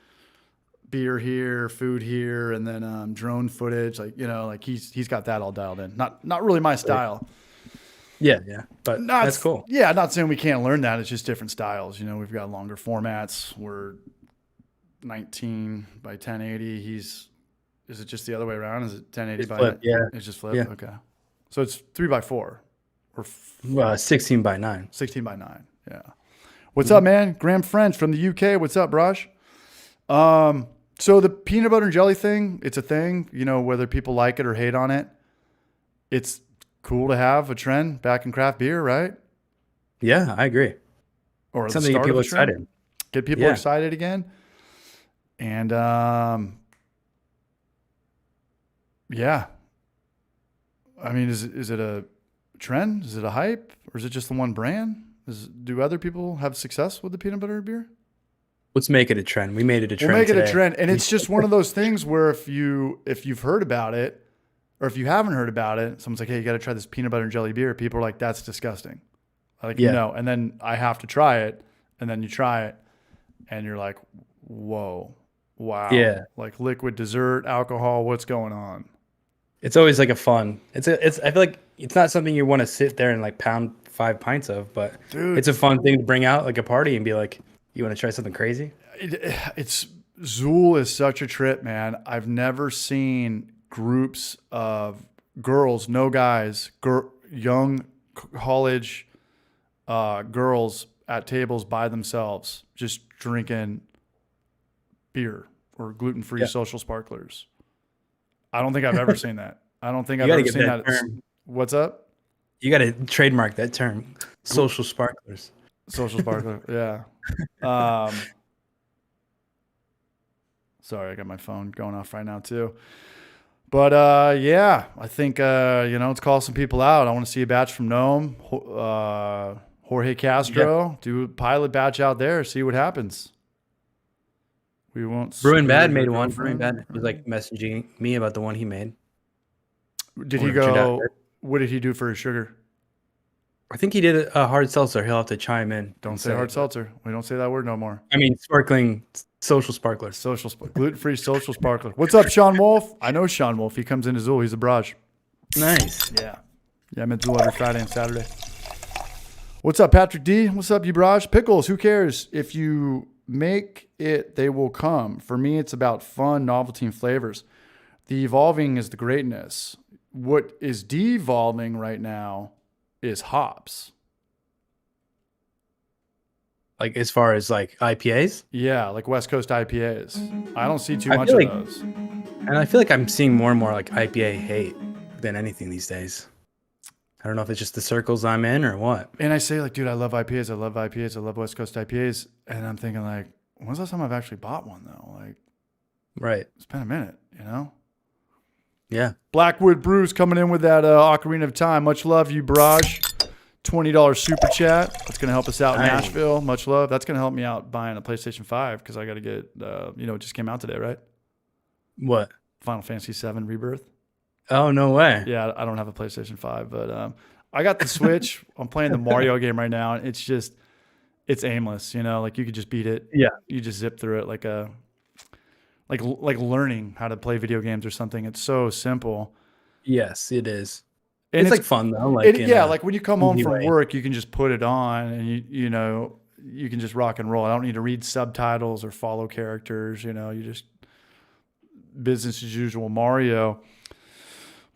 beer here, food here, and then drone footage. Like he's got that all dialed in. Not really my style. Yeah. But that's cool. Yeah, not saying we can't learn that. It's just different styles. We've got longer formats. We're 19 by 1080. Is it just the other way around? Is it 1080 by flip? Yeah. It's just flip. Yeah. Okay. So it's 3x4 or 16 by 9. 16 by 9. Yeah. What's up, man? Graham French from the UK. What's up, Brush? So the peanut butter and jelly thing, it's a thing, whether people like it or hate on it. It's cool to have a trend back in craft beer, right? Yeah, I agree. Or the Something to get start of people a trend. excited. Get people Yeah. excited again. And yeah. I mean, is it a trend? Is it a hype? Or is it just the one brand? Do other people have success with the peanut butter beer? Let's make it a trend. We made it a trend. We'll make it today. a trend. And it's just one of those things where if you've heard about it, or if you haven't heard about it, someone's like, hey, you got to try this peanut butter and jelly beer. People are like, that's disgusting. Like, Yeah. no. And then I have to try it. And then you try it. And you're like, whoa, wow. Yeah. Like liquid dessert, alcohol, what's going on? It's always like a fun. I feel like it's not something you want to sit there and like pound 5 pints of, but Dude. it's a fun thing to bring out like a party and be like, you want to try something crazy? It's Zool is such a trip, man. I've never seen groups of girls, no guys, young college girls at tables by themselves, just drinking beer or gluten-free social sparklers. I don't think I've ever seen that. I don't think I've ever seen that. Term. What's up? You got to trademark that term, social sparklers. Social sparkler, yeah. Sorry, I got my phone going off right now too. But yeah, I think let's call some people out. I want to see a batch from Nome, Jorge Castro. Do a pilot batch out there, see what happens. We won't. Brewing Bad made one. Brewing Bad was like messaging me about the one he made. Did he go? What did he do for his sugar? I think he did a hard seltzer. He'll have to chime in. Don't say hard seltzer. We don't say that word no more. I mean, sparkling social sparklers. Gluten-free social sparkler. What's up, Sean Wolf? I know Sean Wolf. He comes into Zool. He's a barrage. Nice. Yeah, I'm at Zool every Friday and Saturday. What's up, Patrick D? What's up, you barrage? Pickles. Who cares if you make it? They will come. For me, it's about fun, novelty, and flavors. The evolving is the greatness. What is devolving right now is hops. Like as far as like IPAs? Yeah, like West Coast IPAs. I don't see too much of those. And I feel like I'm seeing more and more like IPA hate than anything these days. I don't know if it's just the circles I'm in or what. And I say like, dude, I love IPAs. I love IPAs. I love West Coast IPAs. And I'm thinking like, when's the last time I've actually bought one though? Like, right. It's been a minute, you know? Yeah. Blackwood Brews coming in with that Ocarina of Time. Much love, you barrage. $20 super chat. That's going to help us out in Nashville. Much love. That's going to help me out buying a PlayStation 5 because I got to get, it just came out today, right? What? Final Fantasy 7 Rebirth. Oh, no way. Yeah, I don't have a PlayStation 5, but I got the Switch. I'm playing the Mario game right now, and it's aimless, like you could just beat it. Yeah. You just zip through it like learning how to play video games or something. It's so simple. Yes, it is. And it's like fun though. Like when you come home from work, you can just put it on and you can just rock and roll. I don't need to read subtitles or follow characters. You just business as usual Mario.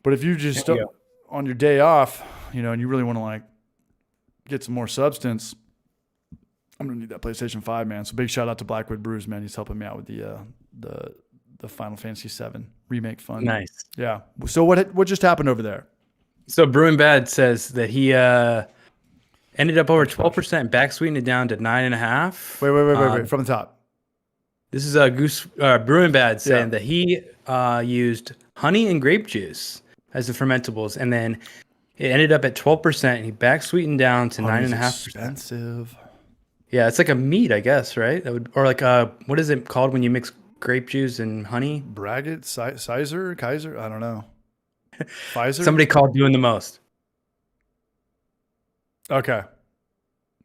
But if you just on your day off, and you really want to like get some more substance, I'm gonna need that PlayStation 5, man. So big shout out to Blackwood Brews, man. He's helping me out with the Final Fantasy 7 remake fun. Nice. Yeah. So what just happened over there? So Brewing Bad says that he ended up over 12%, back sweetened it down to 9.5. Wait. From the top. This is a Brewing Bad saying that he used honey and grape juice as the fermentables, and then it ended up at 12%. And he back sweetened down to 9.5%. Expensive. Yeah, it's like a meat, I guess, right? Or like what is it called when you mix grape juice and honey? Braggot, Kaiser, I don't know. Pfizer? Somebody called doing the most. Okay.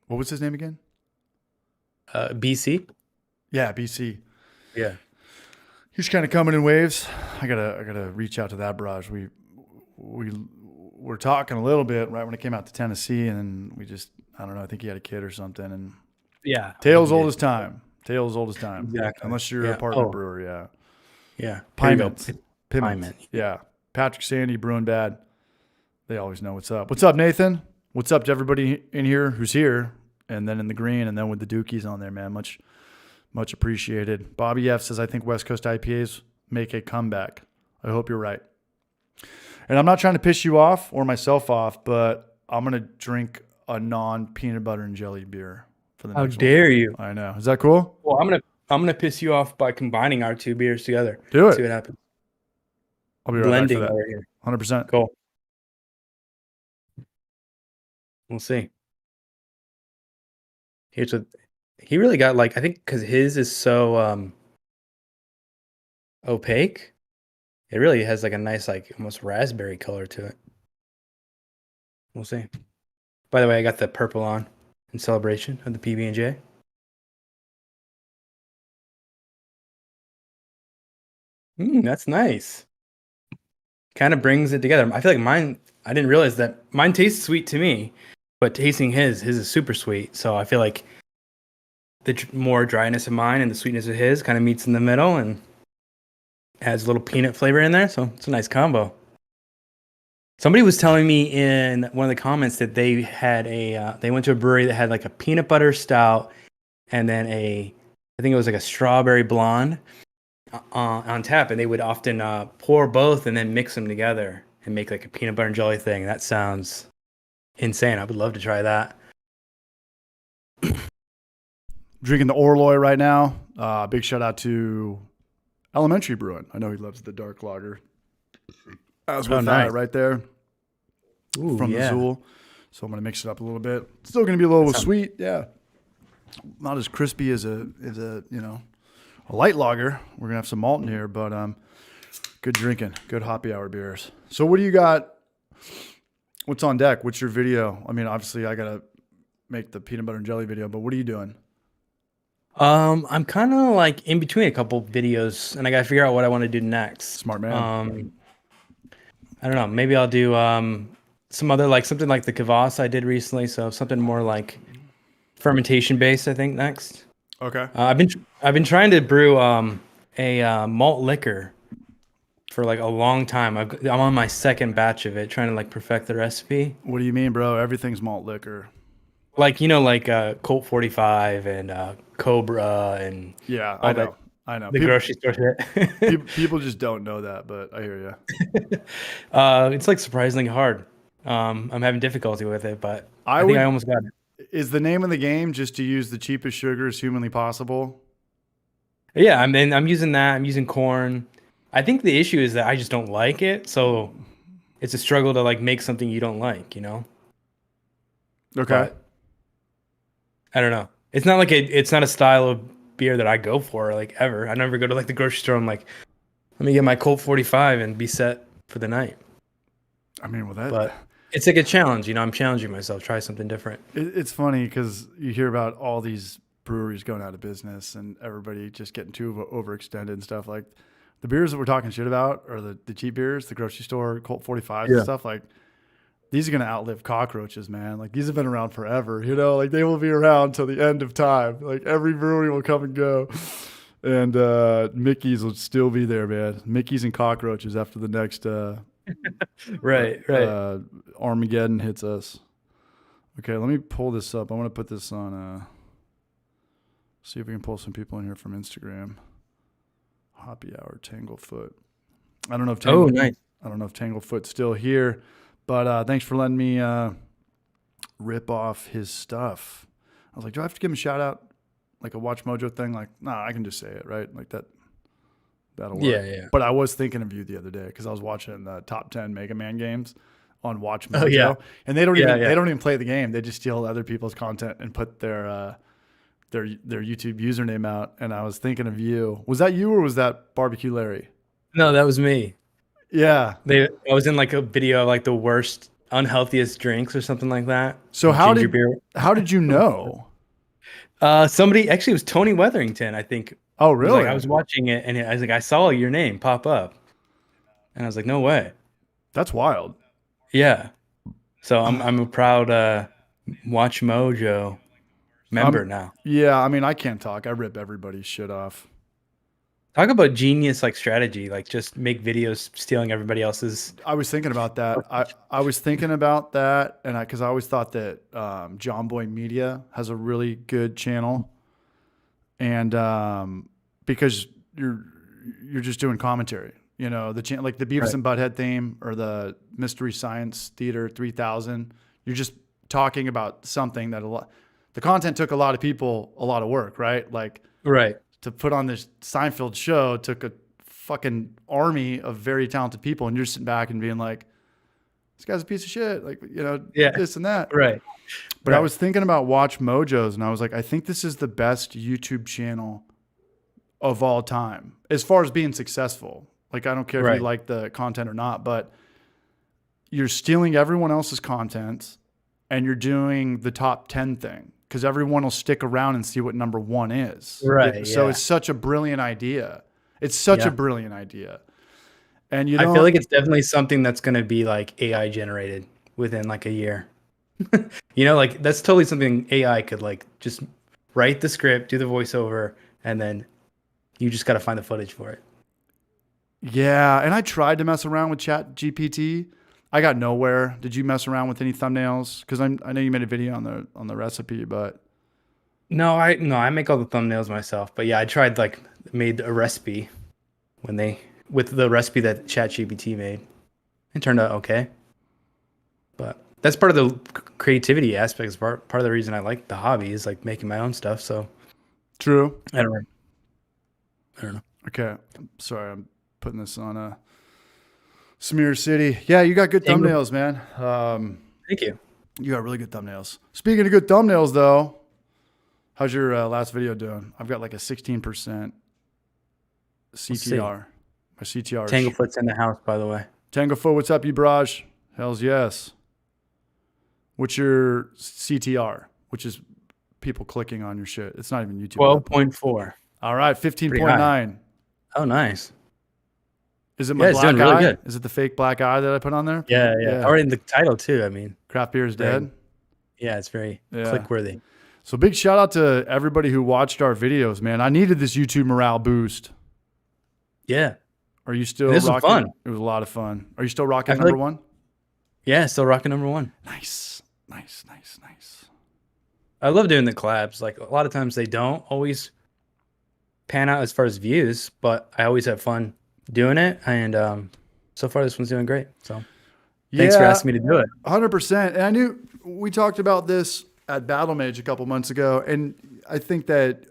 What was his name again? BC? Yeah, BC. Yeah. He's kind of coming in waves. I gotta reach out to that barrage. We were talking a little bit right when it came out to Tennessee, and we just, I don't know, I think he had a kid or something, and yeah. Tale's old as time. Exactly. Unless you're a partner brewer, yeah. Yeah. Piment. Yeah. Patrick Sandy, Brewing Bad. They always know what's up. What's up, Nathan? What's up to everybody in here who's here? And then in the green, and then with the Dookies on there, man. Much appreciated. Bobby F says, I think West Coast IPAs make a comeback. I hope you're right. And I'm not trying to piss you off or myself off, but I'm going to drink a non-peanut butter and jelly beer for the How next dare you? one. I know. Is that cool? Well, I'm gonna piss you off by combining our 2 beers together. Do it. See what happens. I'll be right Blending back for over that. here. 100%. Cool. We'll see. Here's what he really got, like, I think because his is so opaque, it really has like a nice, like almost raspberry color to it. We'll see. By the way, I got the purple on in celebration of the PB&J. That's nice. Kind of brings it together. I feel like mine, I didn't realize that mine tastes sweet to me, but tasting his is super sweet. So I feel like the more dryness of mine and the sweetness of his kind of meets in the middle and adds a little peanut flavor in there. So it's a nice combo. Somebody was telling me in one of the comments that they had they went to a brewery that had like a peanut butter stout and then I think it was like a strawberry blonde on tap, and they would often pour both and then mix them together and make like a peanut butter and jelly thing. That sounds insane. I would love to try that. Drinking the Orloy right now. Big shout out to Elementary Brewing. I know he loves the dark lager. As with that right there. Ooh, from the Zool. So I'm going to mix it up a little bit. Still going to be a little sweet. Yeah. Not as crispy as a light lager. We're going to have some malt in here, but good drinking. Good happy hour beers. So what do you got? What's on deck? What's your video? I mean, obviously I got to make the peanut butter and jelly video, but what are you doing? I'm kind of like in between a couple videos, and I got to figure out what I want to do next. Smart man. I don't know. Maybe I'll do some other, like something like the kvass I did recently. So something more like fermentation based, I think, next. Okay. I've been trying to brew a malt liquor for like a long time. I'm on my second batch of it, trying to like perfect the recipe. What do you mean, bro? Everything's malt liquor. Like, like Colt 45 and Cobra and yeah, I know. The grocery store shit. people just don't know that, but I hear you. It's like surprisingly hard. I'm having difficulty with it, but I think I almost got it. Is the name of the game just to use the cheapest sugar as humanly possible? Yeah, I'm using that. I'm using corn. I think the issue is that I just don't like it, so it's a struggle to like make something you don't like, Okay. But I don't know. It's not like it's not a style of beer that I go for like ever. I never go to like the grocery store. I'm like, let me get my Colt 45 and be set for the night. I mean, but it's like a challenge. I'm challenging myself. Try something different. It's funny because you hear about all these breweries going out of business and everybody just getting too overextended and stuff. Like the beers that we're talking shit about are the cheap beers, the grocery store Colt 45s and stuff. Like these are going to outlive cockroaches, man. Like these have been around forever, like they will be around till the end of time. Like every brewery will come and go. And Mickey's will still be there, man. Mickey's and cockroaches after the next right. Armageddon hits us. Okay, let me pull this up. I want to put this on see if we can pull some people in here from Instagram. Happy Hour Tanglefoot. I don't know if nice. I don't know if Tanglefoot's still here, but thanks for letting me rip off his stuff. I was like, do I have to give him a shout out? Like a Watch Mojo thing? Like, nah, I can just say it, right? Like that'll work. Yeah. But I was thinking of you the other day because I was watching the top 10 Mega Man games on Watch Mojo. Oh, yeah. And they don't even play the game. They just steal other people's content and put their YouTube username out. And I was thinking of you. Was that you or was that Barbecue Larry? No, that was me. Yeah. I was in like a video of like the worst, unhealthiest drinks or something like that. So how did you know? Somebody, actually it was Tony Weatherington, I think. Oh, really? I was watching it and I was like, I saw your name pop up. And I was like, no way. That's wild. Yeah. So I'm a proud Watch Mojo member now. Yeah, I mean, I can't talk. I rip everybody's shit off. Talk about genius like strategy, like just make videos stealing everybody else's. I was thinking about that. I was thinking about that, and because I always thought that John Boy Media has a really good channel, and because you're just doing commentary, You know, like the Beavis and Butthead theme or the Mystery Science Theater 3000. You're just talking about something that the content took a lot of people a lot of work, right? Like to put on this Seinfeld show took a fucking army of very talented people, and you're sitting back and being like, this guy's a piece of shit, like, you know, this and that. Right. But I was thinking about Watch Mojos, and I was like, I think this is the best YouTube channel of all time as far as being successful. Like, I don't care if you like the content or not, but you're stealing everyone else's content and you're doing the top 10 thing because everyone will stick around and see what number 1 is. Right. So it's such a brilliant idea. It's such a brilliant idea. And I feel like it's definitely something that's going to be like AI generated within like a year. You know, like that's totally something AI could like just write the script, do the voiceover, and then you just got to find the footage for it. Yeah, and I tried to mess around with Chat GPT. I got nowhere. Did you mess around with any thumbnails? Because I know you made a video on the recipe, but no, I make all the thumbnails myself. But yeah, I tried made a recipe with the recipe that Chat GPT made. It turned out okay. But that's part of the creativity aspect. Is part of the reason I like the hobby is like making my own stuff. So true. I don't know. Okay, sorry, I'm putting this on Smear City. Yeah, you got good thumbnails, man. Thank you. You got really good thumbnails. Speaking of good thumbnails, though, how's your last video doing? I've got like a 16% CTR. My CTR. Tanglefoot's in the house, by the way. Tanglefoot, what's up, you barrage? Hells yes. What's your CTR? Which is people clicking on your shit. It's not even YouTube. 12.4. All right, 15.9. Oh, nice. Is it my black eye? Really good. Is it the fake black eye that I put on there? Yeah. Already in the title too. I mean, craft beer is dead. Yeah, it's very click-worthy. So big shout out to everybody who watched our videos, man. I needed this YouTube morale boost. Yeah. Are you still this rocking? Was fun. It was a lot of fun. Are you still rocking number 1? Yeah, still rocking number 1. Nice. I love doing the collabs. Like a lot of times they don't always pan out as far as views, but I always have fun doing it. And so far this one's doing great. So thanks for asking me to do it. 100%. And I knew we talked about this at Battle Mage a couple months ago. And I think that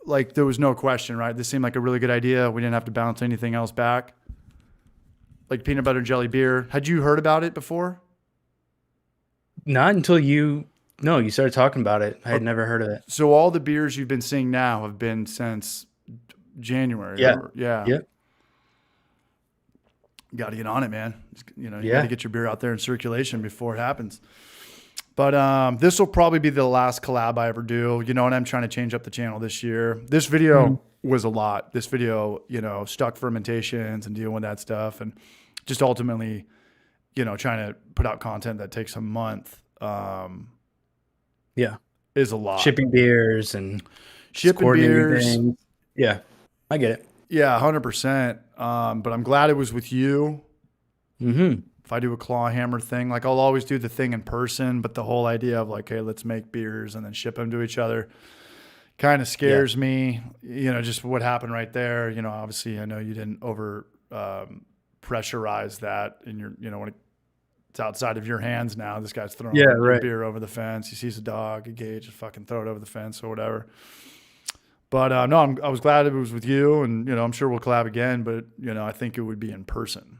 like there was no question, right? This seemed like a really good idea. We didn't have to bounce anything else back. Like peanut butter jelly beer. Had you heard about it before? Not until you started talking about it. I had never heard of it. So all the beers you've been seeing now have been since January. Yeah. Got to get on it, man. You got to get your beer out there in circulation before it happens. But this will probably be the last collab I ever do. You know, and I'm trying to change up the channel this year. This video was a lot. This video, stuck fermentations and dealing with that stuff, and just ultimately, trying to put out content that takes a month. Is a lot. Shipping beers and shipping beers. Things. Yeah, I get it. Yeah, 100%. But I'm glad it was with you. Mm-hmm. If I do a claw hammer thing, like I'll always do the thing in person, but the whole idea of like, hey, let's make beers and then ship them to each other kind of scares me. Just what happened right there. Obviously I know you didn't over pressurize that in your, when it's outside of your hands now. This guy's throwing beer over the fence. He sees a dog, a gauge, just fucking throw it over the fence or whatever. But no, I was glad it was with you, and I'm sure we'll collab again. But I think it would be in person.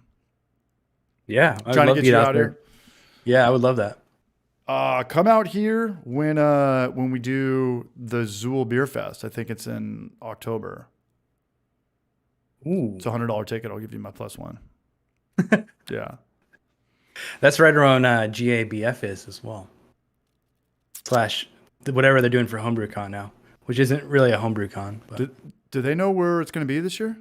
Yeah, trying to get you out here. Yeah, I would love that. Come out here when we do the Zool Beer Fest. I think it's in October. Ooh, it's $100 ticket. I'll give you my +1. Yeah. That's right around GABF is as well. / whatever they're doing for HomebrewCon now, which isn't really a HomebrewCon. But do they know where it's going to be this year?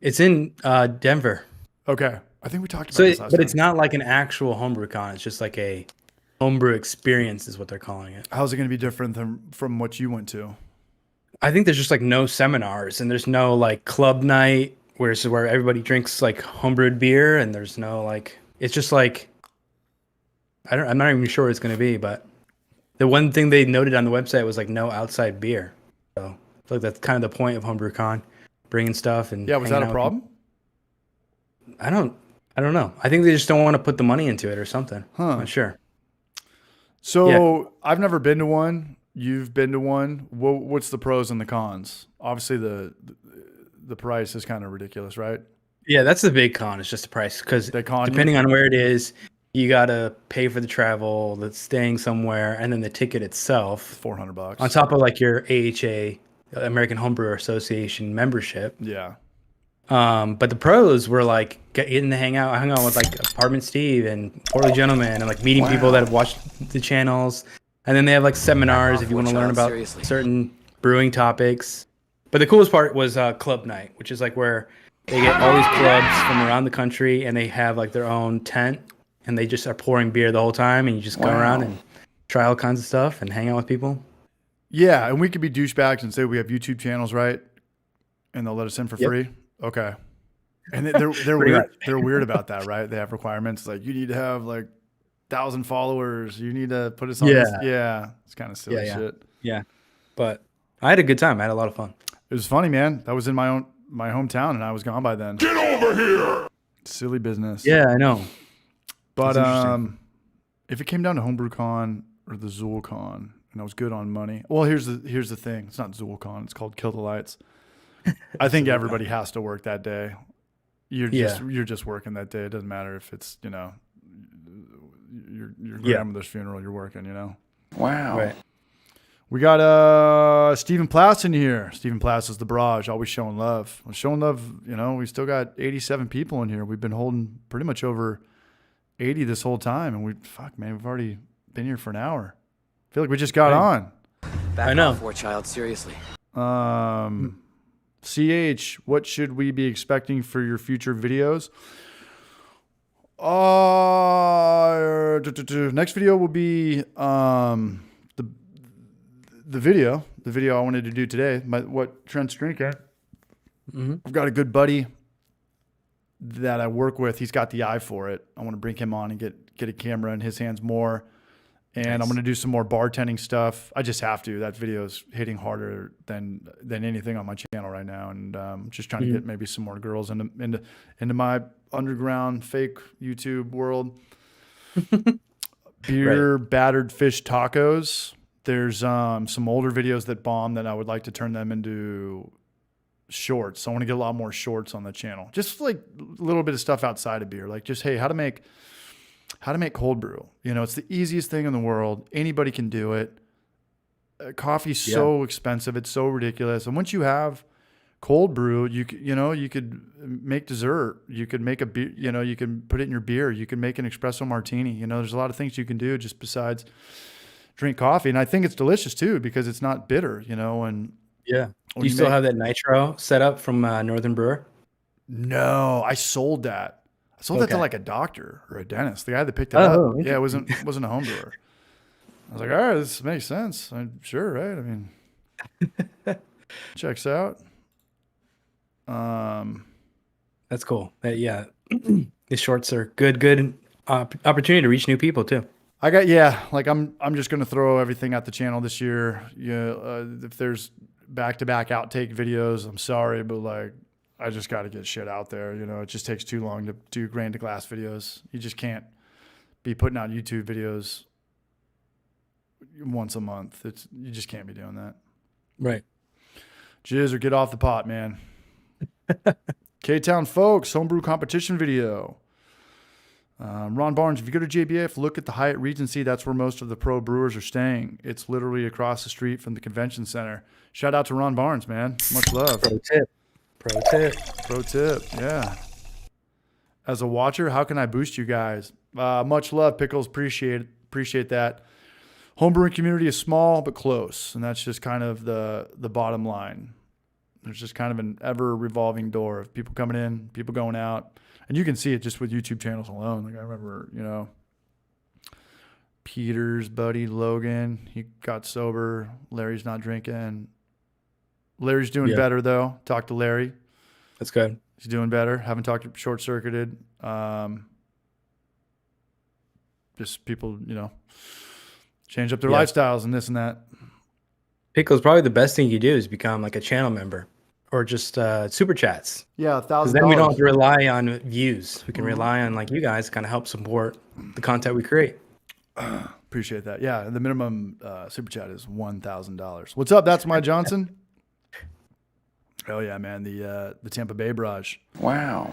It's in Denver. Okay. I think we talked about this last time. It's not like an actual HomebrewCon. It's just like a homebrew experience is what they're calling it. How's it going to be different from what you went to? I think there's just like no seminars and there's no like club night where everybody drinks like homebrewed beer, and there's no like, it's just like, I'm not even sure what it's going to be, but the one thing they noted on the website was like no outside beer. So I feel like that's kind of the point of HomebrewCon, bringing stuff and was that a problem? I don't know. I think they just don't want to put the money into it or something. Huh. Not sure. So I've never been to one. You've been to one. What's the pros and the cons? Obviously, the price is kind of ridiculous, right? Yeah, that's the big con. It's just the price because They con you? depending on where it is, you gotta pay for the travel, the staying somewhere, and then the ticket itself. $400 On top of like your AHA, American Homebrewer Association membership. Yeah. But the pros were like getting to hang out. I hung out with like Apartment Steve and Portly Gentleman and like meeting people that have watched the channels. And then they have like seminars if you want to learn about certain brewing topics. But the coolest part was club night, which is like where they get all these clubs from around the country and they have like their own tent and they just are pouring beer the whole time and you just go around and try all kinds of stuff and hang out with people. Yeah, and we could be douchebags and say we have YouTube channels, right? And they'll let us in for free. Okay. And they're weird. They're weird about that, right? They have requirements like you need to have like 1,000 followers. You need to put us on. Yeah. This. Yeah. It's kind of silly shit. Yeah. But I had a good time. I had a lot of fun. It was funny, man. That was in my hometown, and I was gone by then. Get over here! Silly business. Yeah, I know. But if it came down to HomebrewCon or the ZoolCon, and I was good on money. Well, here's the thing. It's not ZoolCon. It's called Kill the Lights. I think everybody has to work that day. You're just working that day. It doesn't matter if it's your grandmother's funeral. You're working. Wow. Right. We got Stephen Plass in here. Stephen Plass is the barrage, always showing love. Showing love, we still got 87 people in here. We've been holding pretty much over 80 this whole time. And we've already been here for an hour. I feel like we just got on. Back off, war child, seriously. CH, what should we be expecting for your future videos? Next video will be the video I wanted to do today, what Trent's drinking. Mm-hmm. I've got a good buddy that I work with. He's got the eye for it. I want to bring him on and get a camera in his hands more. And nice. I'm going to do some more bartending stuff. I just have to. That video is hitting harder than anything on my channel right now. And just trying to get maybe some more girls into my underground fake YouTube world. Beer battered fish tacos. There's some older videos that bomb that I would like to turn them into shorts. So I want to get a lot more shorts on the channel. Just like a little bit of stuff outside of beer. Like just, hey, how to make cold brew. It's the easiest thing in the world. Anybody can do it. Coffee's so expensive. It's so ridiculous. And once you have cold brew, you could make dessert. You could make a beer, you can put it in your beer. You can make an espresso martini. There's a lot of things you can do just besides drink coffee. And I think it's delicious too, because it's not bitter, and yeah. Do you still have that nitro set up from Northern Brewer? No, I sold that. I sold that to like a doctor or a dentist. The guy that picked it up. Yeah, it wasn't a home brewer. I was like, all right, this makes sense. I'm sure, right? I mean, checks out. That's cool. The shorts are good opportunity to reach new people too. I'm just gonna throw everything at the channel this year. If there's back-to-back outtake videos, I'm sorry, but like I just got to get shit out there. It just takes too long to do grain to glass videos. You just can't be putting out YouTube videos once a month. You just can't be doing that. Right. Jizz or get off the pot, man. K-Town folks, homebrew competition video. Ron Barnes, if you go to JBF, look at the Hyatt Regency. That's where most of the pro brewers are staying. It's literally across the street from the convention center. Shout out to Ron Barnes, man. Much love. Pro tip. Yeah. As a watcher, how can I boost you guys? Much love, Pickles. Appreciate that. Homebrewing community is small but close, and that's just kind of the bottom line. There's just kind of an ever revolving door of people coming in, people going out. And you can see it just with YouTube channels alone. Like I remember, Peter's buddy Logan, he got sober. Larry's not drinking. Larry's doing better though. Talk to Larry. That's good. He's doing better. Haven't talked to Short Circuited. Just people, change up their lifestyles and this and that. Pickles, probably the best thing you do is become like a channel member or just super chats. Yeah, Because then we don't have $1,000. to rely on views. We can rely on like you guys kind of help support the content we create. Appreciate that. Yeah, the minimum super chat is $1,000. What's up? That's my Johnson. Oh yeah, man. The Tampa Bay Barrage. Wow.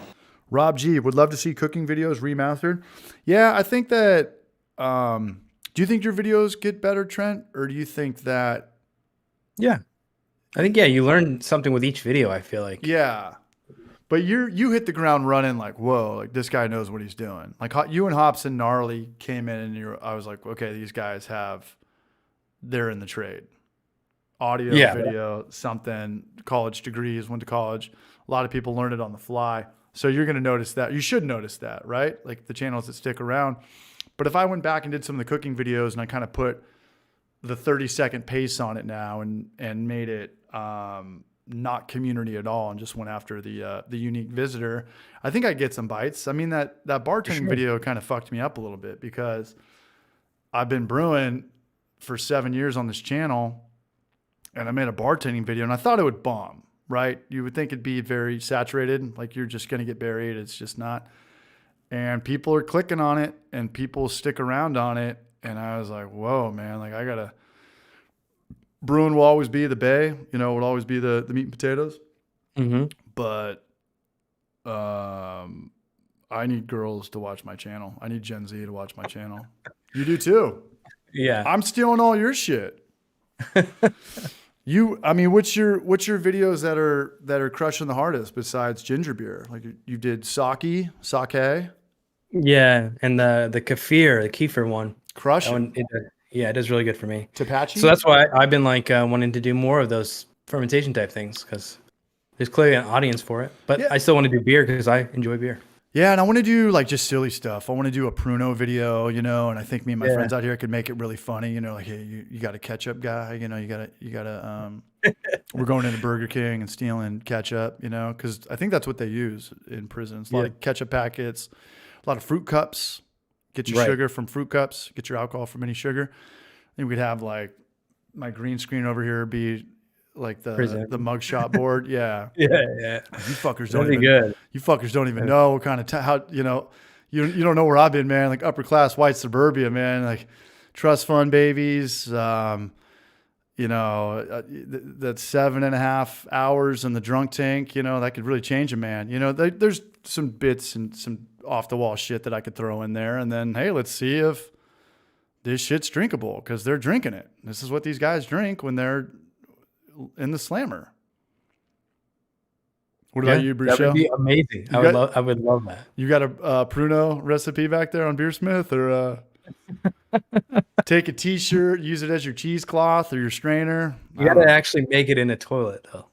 Rob G would love to see cooking videos remastered. Yeah, I think that. Do you think your videos get better, Trent, or do you think that? Yeah, I think you learn something with each video. I feel like Yeah, but you hit the ground running like, whoa, like this guy knows what he's doing. Like you and Hops and Gnarly came in and I was like, okay, these guys they're in the trade. Audio, video, something, college degrees, went to college. A lot of people learn it on the fly. So you're going to notice that. You should notice that, right? Like the channels that stick around. But if I went back and did some of the cooking videos and I kind of put the 30-second pace on it now and made it not community at all and just went after the unique visitor, I think I'd get some bites. I mean, that bartending video kind of fucked me up a little bit because I've been brewing for 7 years on this channel and I made a bartending video and I thought it would bomb, right? You would think it'd be very saturated, like you're just going to get buried. It's just not. And people are clicking on it and people stick around on it. And I was like, whoa, man, like brewing will always be the bay, will always be the meat and potatoes. Mm-hmm. But I need girls to watch my channel. I need Gen Z to watch my channel. You do too. Yeah. I'm stealing all your shit. What's your videos that are crushing the hardest besides ginger beer? Like you did sake. Yeah, and the kefir one. Crush it. It does really good for me. Tapachi? So that's why I've been like wanting to do more of those fermentation type things because there's clearly an audience for it. But Yeah. I still want to do beer because I enjoy beer. Yeah, and I want to do like just silly stuff. I want to do a Pruno video, and I think me and my friends out here could make it really funny, like, hey, you got a ketchup guy, you gotta we're going into Burger King and stealing ketchup, because I think that's what they use in prisons. A lot of ketchup packets, a lot of fruit cups. Get your sugar from fruit cups, get your alcohol from any sugar. I think we'd have like my green screen over here be like the mugshot board. Yeah. Yeah. You fuckers don't even know what kind of how you don't know where I've been, man. Like upper class white suburbia, man. Like trust fund babies. That's 7.5 hours in the drunk tank. That could really change a man. There's some bits and some off the wall shit that I could throw in there, and then hey, let's see if this shit's drinkable because they're drinking it. This is what these guys drink when they're in the slammer. What about you, Bruce? That would be amazing. I would love that. You got a Pruno recipe back there on Beersmith, or take a t-shirt, use it as your cheesecloth or your strainer? You got to actually make it in a toilet, though.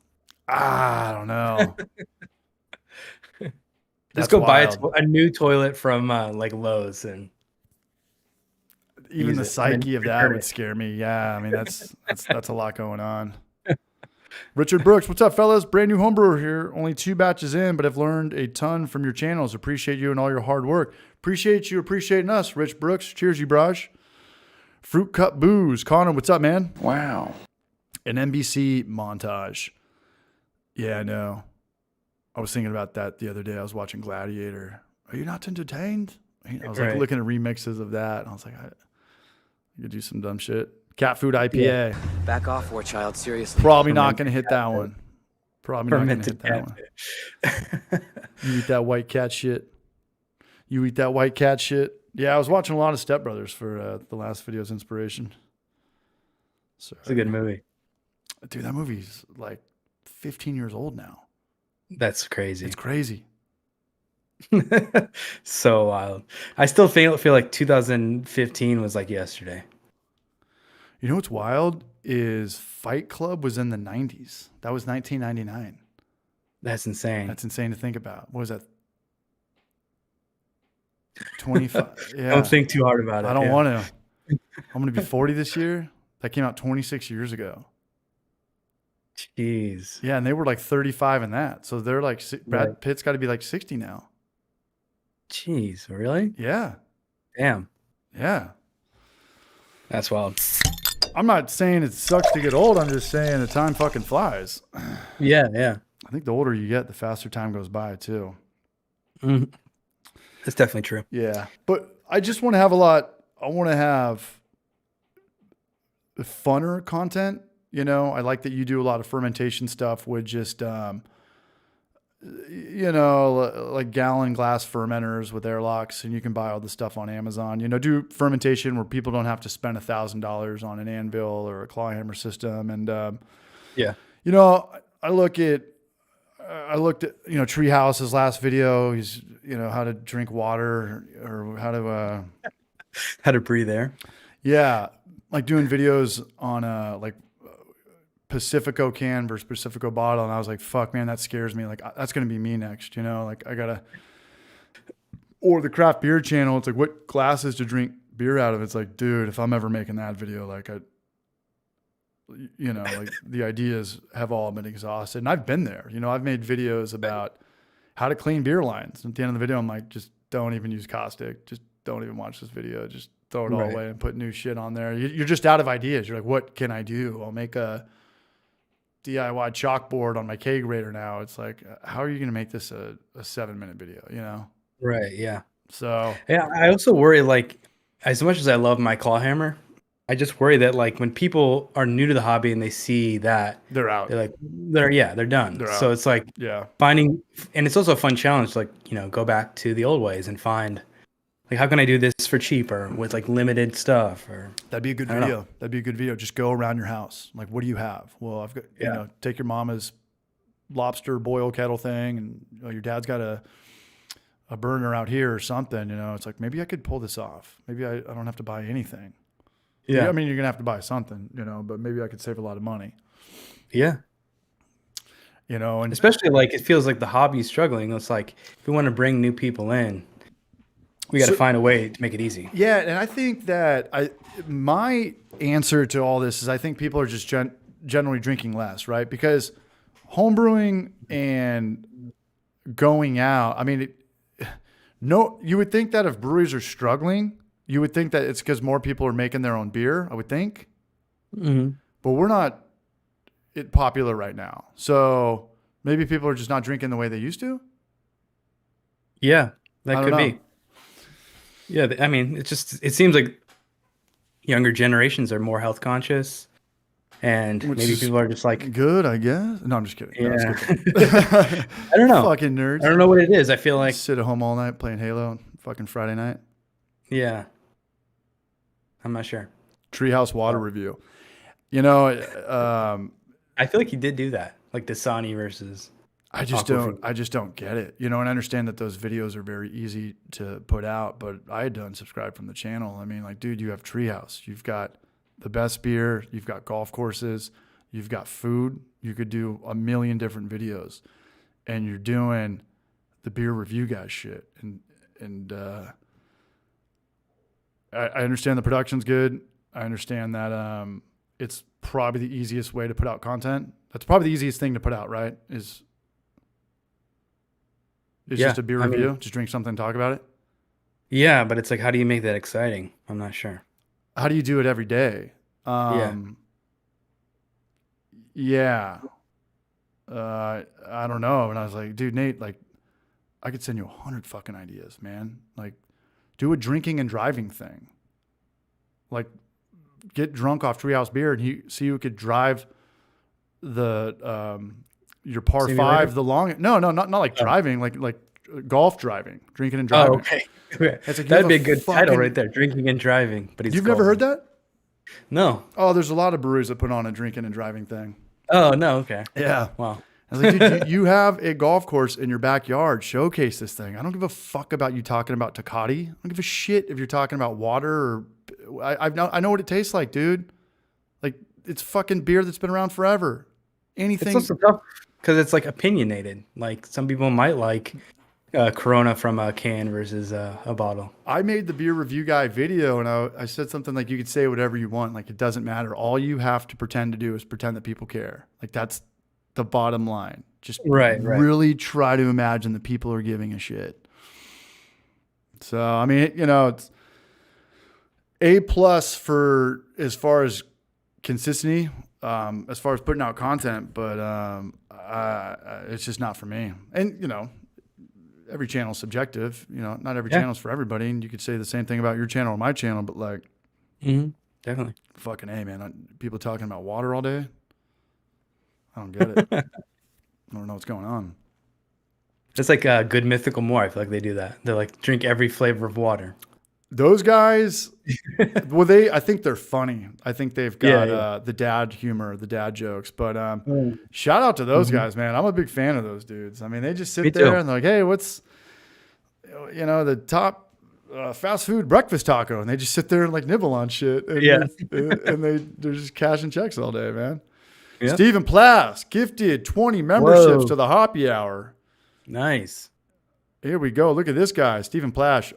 I don't know. Just go buy a new toilet from like Lowe's and even the psyche of that would scare me. Yeah, I mean that's a lot going on. Richard Brooks, what's up, fellas? Brand new homebrewer here. Only 2 batches in, but I've learned a ton from your channels. Appreciate you and all your hard work. Appreciate you appreciating us, Rich Brooks. Cheers, you Braj. Fruit Cup Booze. Connor, what's up, man? Wow. An NBC montage. Yeah, I know. I was thinking about that the other day. I was watching Gladiator. Are you not entertained? I was like looking at remixes of that. And I was like, I could do some dumb shit. Cat food IPA. Yeah. Back off, 4-child, seriously. Probably not going to hit that one. Probably not going to hit that one. You eat that white cat shit. Yeah, I was watching a lot of Step Brothers for the last video's inspiration. So it's a good movie. Dude, that movie's like 15 years old now. That's crazy. It's crazy. So wild. I still feel like 2015 was like yesterday. You know what's wild is Fight Club was in the 90s. That was 1999. That's insane. That's insane to think about. What was that? 25. Yeah. Don't think too hard about it. I don't want to. I'm going to be 40 this year. That came out 26 years ago. Jeez. Yeah, and they were like 35 in that. So they're like, Brad Pitt's got to be like 60 now. Jeez, really? Yeah. Damn. Yeah. That's wild. I'm not saying it sucks to get old. I'm just saying the time fucking flies. Yeah. I think the older you get, the faster time goes by too. Mhm. That's definitely true. Yeah. But I just want to have I want to have funner content. I like that you do a lot of fermentation stuff with just, like gallon glass fermenters with airlocks, and you can buy all the stuff on Amazon. Do fermentation where people don't have to spend $1,000 on an anvil or a claw hammer system. And Yeah. I looked at Treehouse's last video. He's how to drink water or How to breathe air. yeah, like doing videos on like Pacifico can versus Pacifico bottle. And I was like, fuck, man, that scares me. Like, that's going to be me next, like or the craft beer channel. It's like, what glasses to drink beer out of? It's like, dude, if I'm ever making that video, like like the ideas have all been exhausted. And I've been there, I've made videos about how to clean beer lines. At the end of the video, I'm like, just don't even use caustic. Just don't even watch this video. Just throw it all away and put new shit on there. You're just out of ideas. You're like, what can I do? I'll make a DIY chalkboard on my keg grater now. It's like, how are you going to make this a 7-minute video, Right. Yeah. So Yeah. I also worry, like, as much as I love my claw hammer, I just worry that, like, when people are new to the hobby and they see that, they're out. they're like, they're done. They're So out. it's like Yeah. finding, and it's also a fun challenge, like, go back to the old ways and find, like, how can I do this for cheaper with like limited stuff? Or That'd be a good I don't know. video. That'd be a good video. Just go around your house. Like, what do you have? Well, I've got, take your mama's lobster boil kettle thing, and your dad's got a burner out here or something. It's like, maybe I could pull this off. Maybe I don't have to buy anything. Yeah. I mean, you're gonna have to buy something, but maybe I could save a lot of money. Yeah. And Especially, like, it feels like the hobby is struggling. It's like, if we want to bring new people in, we got to find a way to make it easy. Yeah, and I think that my answer to all this is I think people are just generally drinking less, right? Because homebrewing and going out, I mean, you would think that if breweries are struggling, you would think that it's because more people are making their own beer, I would think. Mm-hmm. But we're not popular right now. So maybe people are just not drinking the way they used to. Yeah, that could know. be. Yeah, I mean, it seems like younger generations are more health conscious, and maybe people are just like, good, I guess. No, I'm just kidding. No, yeah. just kidding. I don't know. Fucking nerds. I don't know what it is. I feel like, sit at home all night playing Halo on fucking Friday night. yeah, I'm not sure. Treehouse water review. I feel like he did do that, like Dasani versus. I just don't get it. And I understand that those videos are very easy to put out, but I had to unsubscribe from the channel. I mean, like, dude, you have Treehouse. You've got the best beer. You've got golf courses. You've got food. You could do a million different videos, and you're doing the beer review guy shit. And I understand the production's good. I understand that it's probably the easiest way to put out content. That's probably the easiest thing to put out, right? Is just a beer review. Just drink something and talk about it. Yeah, but it's like, how do you make that exciting? I'm not sure. How do you do it every day? Yeah. I don't know. And I was like, dude, Nate, like, I could send you 100 fucking ideas, man. Like, do a drinking and driving thing. Like, get drunk off Treehouse beer and see who could drive the your par five the long. No, not like driving, like golf driving, drinking and driving. Oh, okay. It's like, That'd be a good title right there, drinking and driving. But you've never heard that? No. Oh, there's a lot of breweries that put on a drinking and driving thing. Oh, no. Okay. Yeah. Wow. I was like, dude, you have a golf course in your backyard. Showcase this thing. I don't give a fuck about you talking about Tecate. I don't give a shit if you're talking about water or I know what it tastes like, dude. Like, it's fucking beer that's been around forever. Anything. It's also tough because it's like opinionated. Like, some people might like Corona from a can versus a bottle. I made the beer review guy video and I said something like, you could say whatever you want. Like, it doesn't matter. All you have to pretend to do is pretend that people care. Like, that's the bottom line. Just really try to imagine that people are giving a shit. So, I mean, it's A+ for as far as consistency, as far as putting out content. But It's just not for me. And, you know, every channel's subjective. You know, not every Yeah. channel's for everybody. And you could say the same thing about your channel or my channel, but like, Definitely. fucking A, man. People talking about water all day. I don't get it. I don't know what's going on. It's like Good Mythical More. I feel like they do that. They're like, drink every flavor of water. Those guys, well, I think they're funny. I think they've got the dad humor, the dad jokes. But shout out to those guys, man. I'm a big fan of those dudes. I mean, they just sit there and they're like, hey, what's, you know, the top fast food breakfast taco? And they just sit there and like nibble on shit. And they're just cashing checks all day, man. Yeah. Stephen Plass gifted 20 memberships to the Hoppy Hour. Nice. Here we go. Look at this guy, Stephen Plass.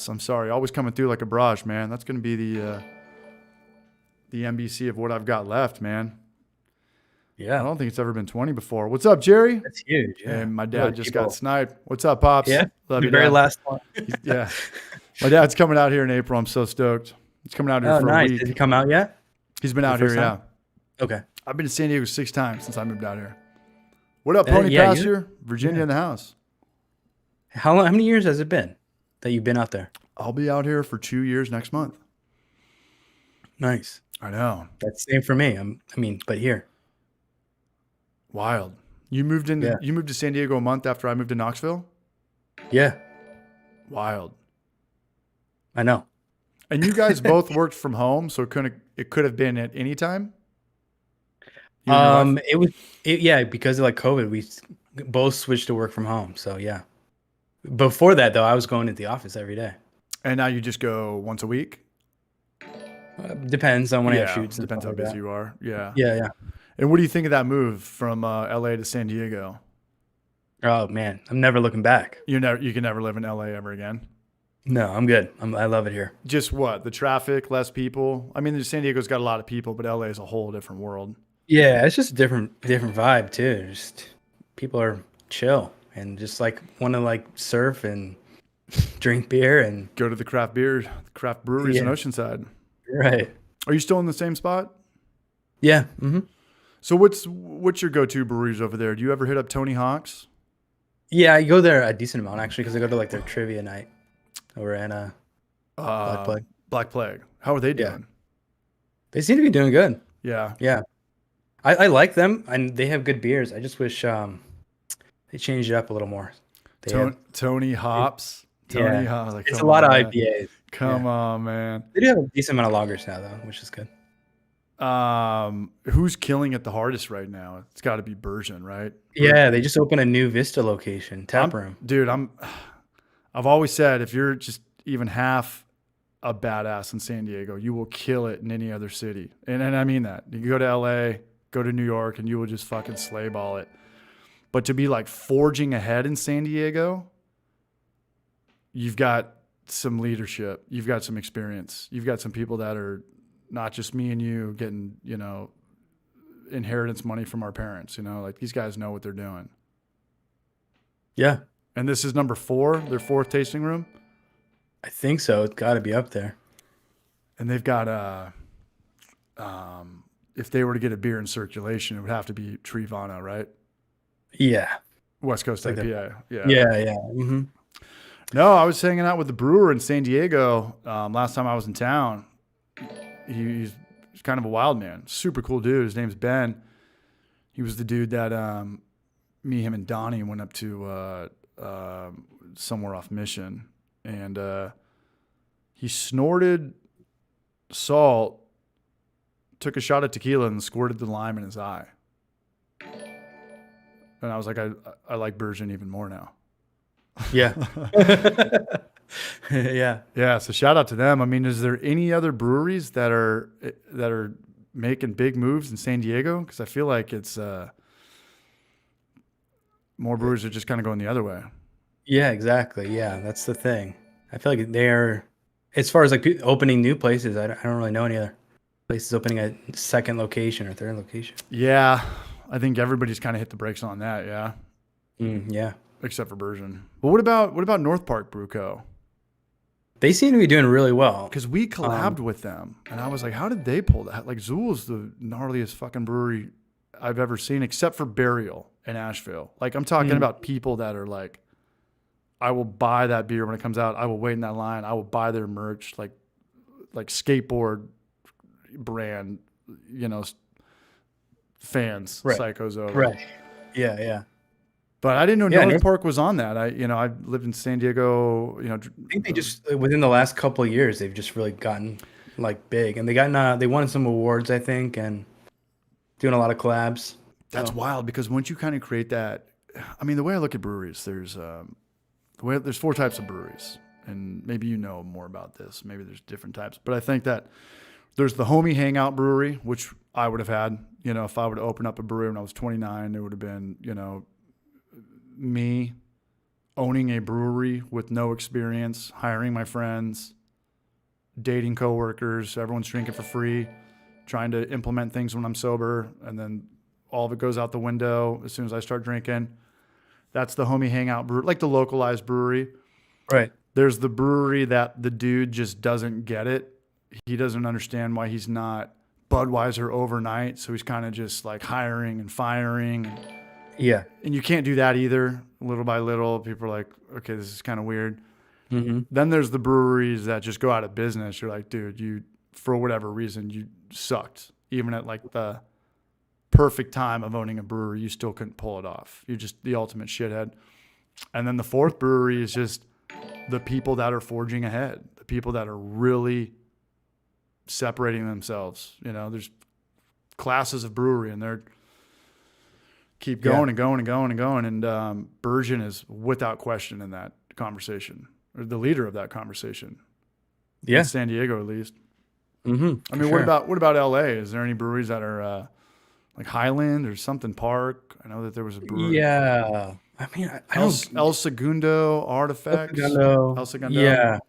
I'm sorry, always coming through like a barrage, man. That's going to be the NBC of what I've got left, man. Yeah. I don't think it's ever been 20 before. What's up, Jerry? That's huge. Yeah. And my dad just got sniped. What's up, Pops? Yeah. Love you, very Dad. last one. Yeah. My dad's coming out here in April. I'm so stoked. He's coming out here for a week. Did he come out yet? He's been out here, yeah. Okay. I've been to San Diego 6 times since I moved out here. What up, Pony Pasture? Virginia in the house. How many years has it been that you've been out there? I'll be out here for 2 years next month. Nice. I know. That's the same for me. But here. Wild. You moved to San Diego a month after I moved to Knoxville? Yeah. Wild. I know. And you guys both worked from home, so it could have been at any time? Because of like COVID, we both switched to work from home. So yeah. Before that though, I was going to the office every day. And now you just go once a week? Depends on when I have shoots. Depends how busy you are. Yeah. Yeah. And what do you think of that move from LA to San Diego? Oh man, I'm never looking back. You can never live in LA ever again. No, I'm good. I love it here. Just what? The traffic, less people? I mean, San Diego's got a lot of people, but LA is a whole different world. Yeah, it's just a different vibe too. Just people are chill and just like want to like surf and drink beer and go to the craft breweries in Oceanside. Right. Are you still in the same spot? Yeah. Mm-hmm. So what's your go-to breweries over there? Do you ever hit up Tony Hawk's? Yeah, I go there a decent amount actually because I go to like their trivia night over at Black Plague. Black Plague. How are they doing? Yeah. They seem to be doing good. Yeah. Yeah. I like them and they have good beers. I just wish they changed it up a little more. Tony Hops. Tony Hops. Like, it's a lot of IPAs. Come on, man. They do have a decent amount of lagers now though, which is good. Who's killing it the hardest right now? It's got to be Bergen, right? Yeah, they just opened a new Vista location, tap room. Dude, I've always said if you're just even half a badass in San Diego, you will kill it in any other city. And I mean that. You can go to LA, go to New York, and you will just fucking slay ball it. But to be like forging ahead in San Diego, you've got some leadership, you've got some experience, you've got some people that are not just me and you getting, you know, inheritance money from our parents, you know, like these guys know what they're doing. Yeah. And this is number 4, their 4th tasting room. I think so. It's got to be up there. And they've got if they were to get a beer in circulation, it would have to be Trivana, right? Yeah. West Coast IPA. Yeah. Mm-hmm. No, I was hanging out with the brewer in San Diego last time I was in town. He's kind of a wild man. Super cool dude. His name's Ben. He was the dude that me, him, and Donnie went up to somewhere off Mission. And he snorted salt, took a shot of tequila, and squirted the lime in his eye. And I was like, I like Bergen even more now. Yeah. Yeah. So shout out to them. I mean, is there any other breweries that are making big moves in San Diego? Because I feel like it's more breweries are just kind of going the other way. Yeah, exactly. Yeah, that's the thing. I feel like they're, as far as like opening new places, I don't really know any other places opening a second location or third location. Yeah, I think everybody's kind of hit the brakes on that. Yeah. Yeah. Except for Bergen. But what about North Park Brew Co.? They seem to be doing really well. Because we collabed with them, and I was like, how did they pull that? Like, Zool's the gnarliest fucking brewery I've ever seen, except for Burial in Asheville. Like, I'm talking about people that are like, I will buy that beer when it comes out. I will wait in that line. I will buy their merch, like skateboard brand, fans, psychos over. Right. Yeah, yeah. But I didn't know Yeah, North Park was on that. I lived in San Diego. I think they just within the last couple of years they've just really gotten like big, and they won some awards, I think, and doing a lot of collabs. That's wild, because once you kind of create that, I mean, the way I look at breweries, there's 4 types of breweries, and maybe you know more about this. Maybe there's different types, but I think that there's the homie hangout brewery, which I would have had. If I would have opened up a brewery when I was 29, it would have been me owning a brewery with no experience, hiring my friends, dating coworkers, everyone's drinking for free, trying to implement things when I'm sober, and then all of it goes out the window as soon as I start drinking. That's the homie hangout brewery, like the localized brewery. Right. There's the brewery that the dude just doesn't get it. He doesn't understand why he's not Budweiser overnight, so he's kind of just like hiring and firing. Yeah. And you can't do that either. Little by little, people are like, okay, this is kind of weird. Mm-hmm. Then there's the breweries that just go out of business. You're like, dude, you, for whatever reason, you sucked. Even at like the perfect time of owning a brewery, you still couldn't pull it off. You're just the ultimate shithead. And then the 4th brewery is just the people that are forging ahead, the people that are really separating themselves. There's classes of brewery, and they're keep going and going and going and going. And Bergen is without question in that conversation, or the leader of that conversation. Yeah. In San Diego, at least. Mm-hmm. I mean, what about LA? Is there any breweries that are like Highland or something Park? I know that there was a brewery. Yeah. I mean, I don't. El Segundo, Artifacts. El Segundo. Yeah.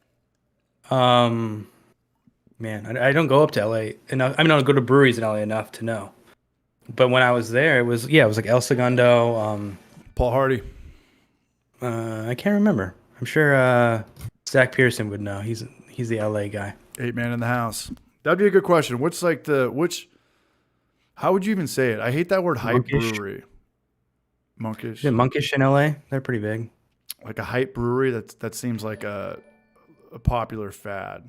Man, I don't go up to LA enough. I mean, I don't go to breweries in LA enough to know. But when I was there, it was like El Segundo. Paul Hardy. I can't remember. I'm sure Zach Pearson would know. He's the LA guy. 8 man in the house. That'd be a good question. What's like how would you even say it? I hate that word, hype Monkish. brewery. Monkish. Is it Monkish in LA? They're pretty big. Like a hype brewery, that seems like a popular fad.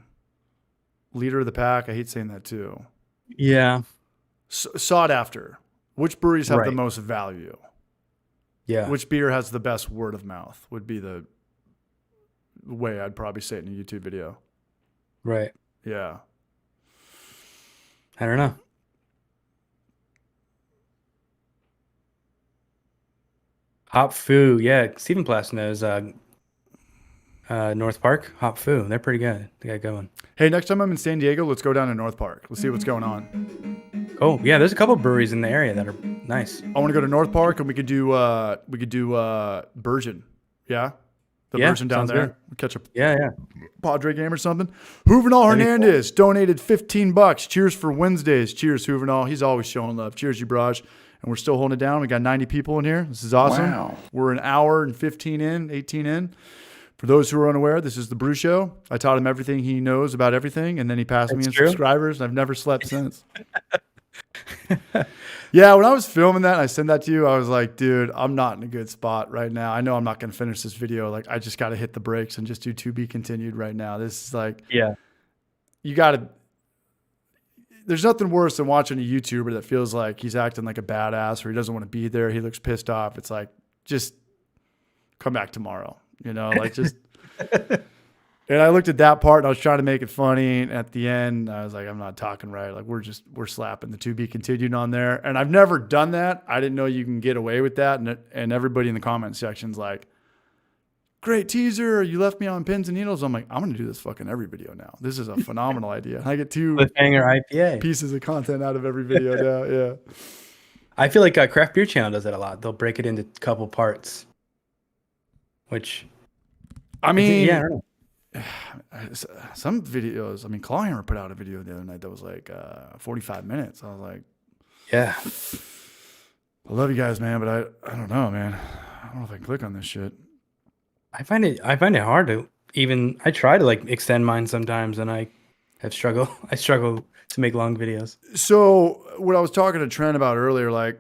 Leader of the pack, I hate saying that too. Yeah. Sought after. Which breweries have the Right. most value? Yeah. Which beer has the best word of mouth would be the way I'd probably say it in a YouTube video. Right. Yeah. I don't know. Hop Foo. Yeah. Stephen Plass knows North Park. Hop Foo. They're pretty good. They got going. Hey, next time I'm in San Diego, let's go down to North Park. Let's see what's going on. Oh, yeah. There's a couple breweries in the area that are nice. I want to go to North Park, and we could do Bergen. Yeah? The Bergen down sounds there. good. We'll catch a Yeah. Padre game or something. Juvenal That'd be Hernandez donated $15. Cheers for Wednesdays. Cheers, Juvenal. He's always showing love. Cheers, you Braj. And we're still holding it down. We got 90 people in here. This is awesome. Wow. We're an hour and 18 in. For those who are unaware, this is the Brew Show. I taught him everything he knows about everything, and then he passed me in true. subscribers, and I've never slept since. Yeah, when I was filming that and I sent that to you, I was like, dude, I'm not in a good spot right now. I know I'm not going to finish this video. Like, I just got to hit the brakes and just do to be continued right now. This is like, Yeah. you got to, there's nothing worse than watching a YouTuber that feels like he's acting like a badass or he doesn't want to be there. He looks pissed off. It's like, just come back tomorrow, like just. And I looked at that part and I was trying to make it funny. And at the end, I was like, I'm not talking right. Like, we're slapping the to be continued on there. And I've never done that. I didn't know you can get away with that. And everybody in the comment section's like, great teaser. You left me on pins and needles. I'm like, I'm going to do this fucking every video now. This is a phenomenal idea. I get 2 Cliffhanger IPA. pieces of content out of every video now. Yeah. I feel like Craft Beer Channel does that a lot. They'll break it into a couple parts, which I mean, yeah, I don't know. Some videos, I mean, Clawhammer put out a video the other night that was like 45 minutes. I was like, Yeah. I love you guys, man, but I don't know, man. I don't know if I can click on this shit. I find it hard to even, I try to like extend mine sometimes and I I struggle. I struggle to make long videos. So what I was talking to Trent about earlier, like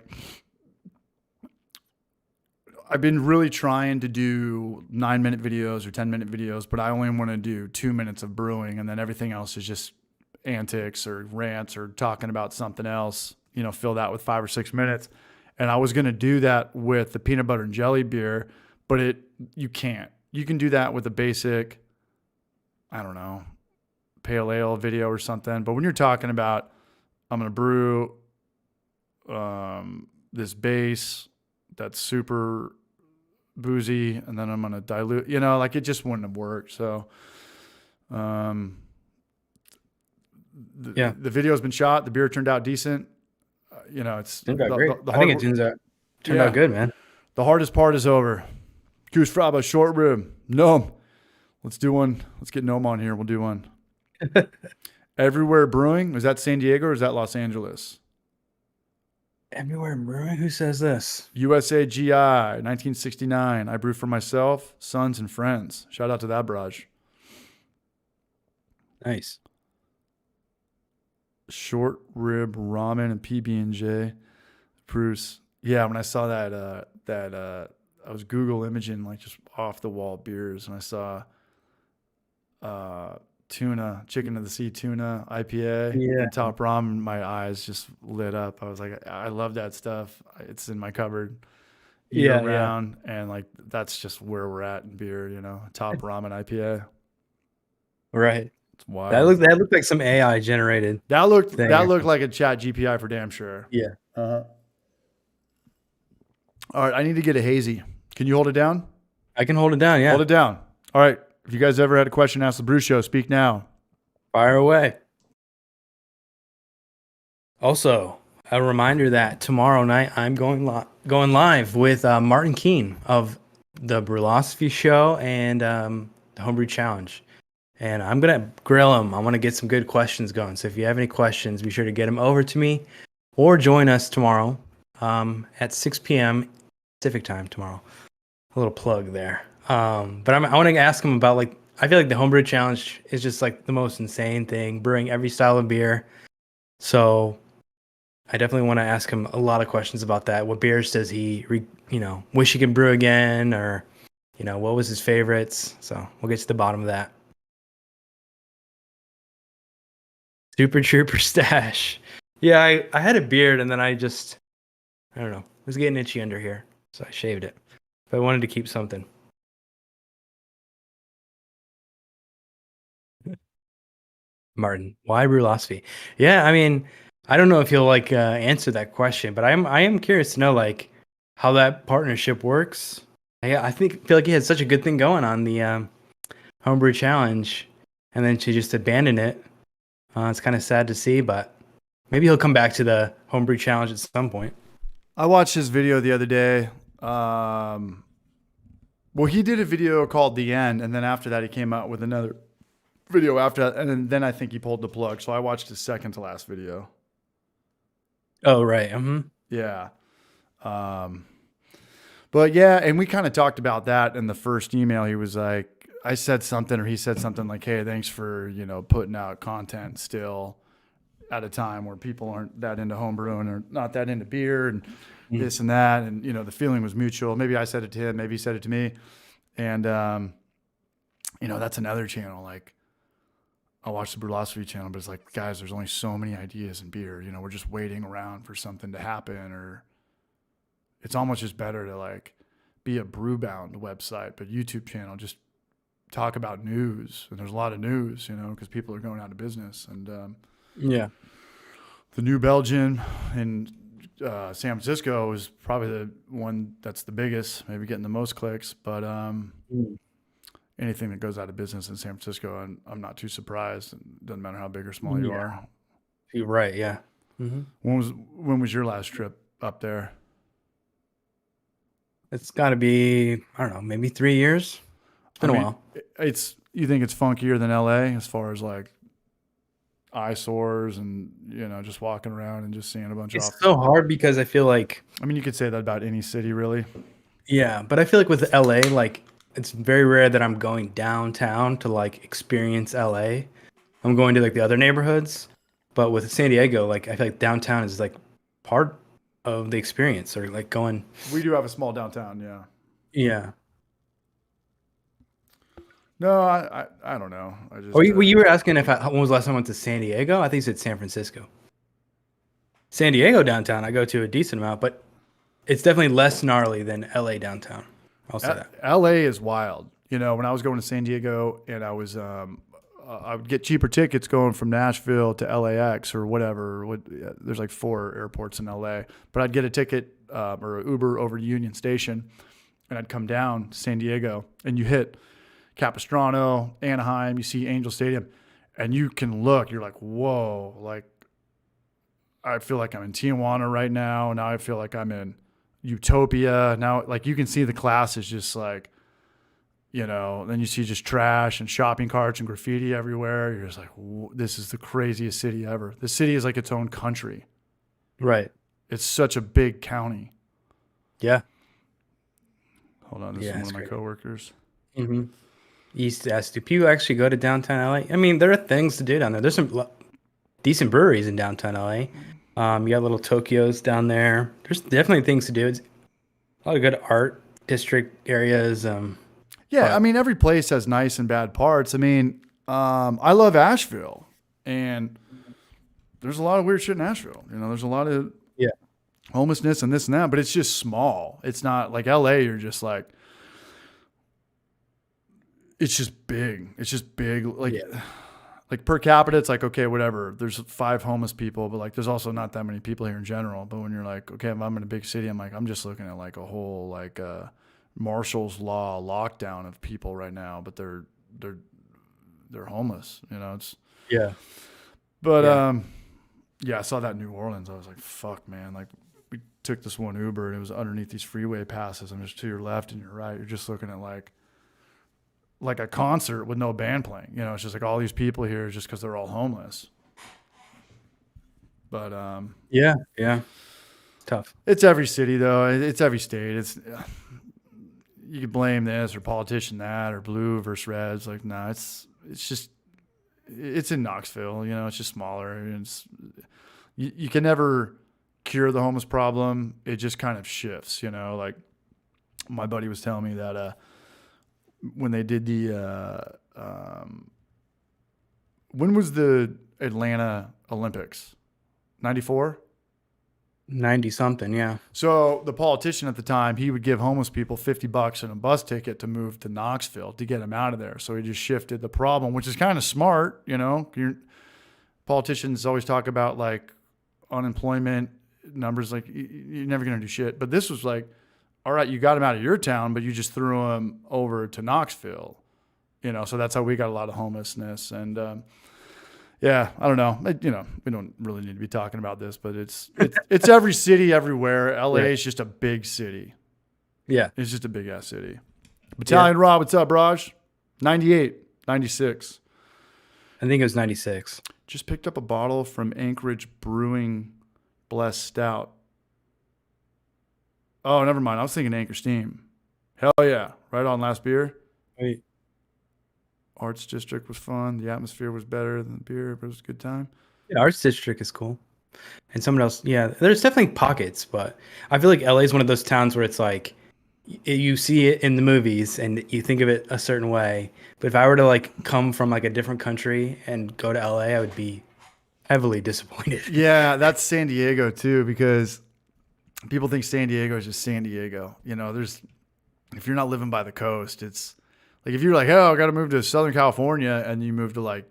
I've been really trying to do 9-minute videos or 10-minute videos, but I only want to do 2 minutes of brewing, and then everything else is just antics or rants or talking about something else, fill that with 5 or 6 minutes. And I was going to do that with the peanut butter and jelly beer, but you can't. You can do that with a basic, I don't know, pale ale video or something. But when you're talking about, I'm going to brew this base that's super boozy, and then I'm going to dilute, like it just wouldn't have worked. So, the video's been shot. The beer turned out decent. It's turned out great. The I think it turned out good, man. The hardest part is over. Goose Fraba short rib. Gnome. Let's do one. Let's get Gnome on here. We'll do one. Everywhere Brewing. Is that San Diego or is that Los Angeles? Everywhere Brewing? Who says this? USA GI, 1969. I brew for myself, sons, and friends. Shout out to that barrage. Nice. Short rib ramen and PB&J. Bruce. Yeah, when I saw that I was Google imaging like just off the wall beers, and I saw tuna, chicken of the sea tuna IPA, and top ramen. My eyes just lit up. I was like, I love that stuff. It's in my cupboard year round, and like that's just where we're at in beer. Top ramen IPA. Right. It's wild. That looked like some AI generated. That looked like a chat GPI for damn sure. Yeah. All right, I need to get a hazy. Can you hold it down? I can hold it down, yeah. Hold it down. All right. If you guys ever had a question, ask the Brew Show. Speak now. Fire away. Also, a reminder that tomorrow night I'm going live with Martin Keene of the Brewlosophy Show and the Homebrew Challenge. And I'm going to grill him. I want to get some good questions going. So if you have any questions, be sure to get them over to me or join us tomorrow at 6 p.m. Pacific time tomorrow. A little plug there. But I want to ask him about, like, I feel like the Homebrew Challenge is just like the most insane thing, brewing every style of beer. So I definitely want to ask him a lot of questions about that. What beers does he, wish he could brew again, or, what was his favorites? So we'll get to the bottom of that. Super Trooper stash. Yeah, I had a beard and then I don't know. It was getting itchy under here, so I shaved it. But I wanted to keep something. Martin, why Brewlosophy? Yeah, I mean, I don't know if he'll answer that question, but I am curious to know like how that partnership works. I feel like he had such a good thing going on the Homebrew Challenge, and then to just abandon it. It's kind of sad to see, but maybe he'll come back to the Homebrew Challenge at some point. I watched his video the other day. Well, he did a video called The End, and then after that he came out with another video after that, and then I think he pulled the plug. So I watched his second to last video. Oh, right. Yeah. But yeah, and we kind of talked about that in the first email. He was like, I said something, or he said something like, hey, thanks for, putting out content still at a time where people aren't that into homebrewing or not that into beer and this and that. And, the feeling was mutual. Maybe I said it to him, maybe he said it to me. And, that's another channel. Like, I watch the Brewlosophy channel, but it's like, guys, there's only so many ideas in beer. We're just waiting around for something to happen, or it's almost just better to like be a Brewbound website, but YouTube channel, just talk about news. And there's a lot of news, because people are going out of business. And Yeah, the New Belgian in San Francisco is probably the one that's the biggest, maybe getting the most clicks. But anything that goes out of business in San Francisco, I'm not too surprised. It doesn't matter how big or small you are. you're right. Yeah. When was your last trip up there? It's got to be, I don't know, maybe 3 years. It's been a while. You think it's funkier than LA as far as like eyesores and, just walking around and just seeing a bunch of. It's so hard because I feel like. I mean, you could say that about any city, really. Yeah, but I feel like with LA, like it's very rare that I'm going downtown to like experience LA. I'm going to like the other neighborhoods. But with San Diego, like I feel like downtown is like part of the experience, or like going. We do have a small downtown, yeah. Yeah. No, I don't know. I just Oh, you were asking when was the last time I went to San Diego? I think you said San Francisco. San Diego downtown, I go to a decent amount, but it's definitely less gnarly than LA downtown. I'll say that. LA is wild. You know, when I was going to San Diego and I was, I would get cheaper tickets going from Nashville to LAX or whatever. There's like 4 airports in LA, but I'd get a ticket or an Uber over to Union Station, and I'd come down to San Diego, and you hit Capistrano, Anaheim, you see Angel Stadium, and you can look. You're like, whoa! Like, I feel like I'm in Tijuana right now. Now I feel like I'm in Utopia. Now, like, you can see the class is just like, you know, then you see just trash and shopping carts and graffiti everywhere. You're just like, this is the craziest city ever. This city is like its own country. Right. It's such a big county. Yeah. Hold on, this is one of my coworkers. Mm-hmm. East S. Do people actually go to downtown LA? I mean, there are things to do down there. There's some decent breweries in downtown LA. You got little Tokyos down there. There's definitely things to do. It's a lot of good art district areas. Yeah, I mean, every place has nice and bad parts. I mean, I love Asheville, and there's a lot of weird shit in Asheville. You know, there's a lot of homelessness and this and that, but it's just small. It's not like LA. You're just like, it's just big. It's just big. Like per capita, it's like, okay, whatever. There's 5 homeless people, but like, there's also not that many people here in general. But when you're like, okay, if I'm in a big city, I'm like, I'm just looking at like a whole like martial's law lockdown of people right now, but they're homeless. You know, it's But I saw that in New Orleans. I was like, fuck, man. Like, we took this one Uber and it was underneath these freeway passes, and just to your left and your right, you're just looking at like a concert with no band playing. You know, it's just like all these people here just because they're all homeless. But yeah, tough. It's every city though. It's every state. It's you could blame this or politician that or blue versus reds. Like, no, it's just it's in Knoxville. You know, it's just smaller. You can never cure the homeless problem. It just kind of shifts. You know, like my buddy was telling me that when they did the when was the Atlanta Olympics? 94? 90 something, yeah. So the politician at the time, he would give homeless people $50 and a bus ticket to move to Knoxville to get them out of there. So he just shifted the problem, which is kind of smart. You know, politicians always talk about like unemployment numbers, like you're never going to do shit. But this was like, all right, you got them out of your town, but you just threw them over to Knoxville. You know, so that's how we got a lot of homelessness. And yeah, I don't know. You know, we don't really need to be talking about this, but it's every city everywhere. LA is just a big city. Yeah. It's just a big ass city. Battalion Rob, what's up, Raj? 98, 96. I think it was 96. Just picked up a bottle from Anchorage Brewing Blessed Stout. Oh, never mind. I was thinking Anchor Steam. Hell yeah. Right on, last beer. Wait. Arts District was fun. The atmosphere was better than the beer, but it was a good time. Yeah, Arts District is cool. And someone else, yeah, there's definitely pockets, but I feel like LA is one of those towns where it's like you see it in the movies and you think of it a certain way. But if I were to like come from like a different country and go to LA, I would be heavily disappointed. Yeah, that's San Diego too, because people think San Diego is just San Diego. You know, if you're not living by the coast, it's like if you're like, oh, I got to move to Southern California, and you move to like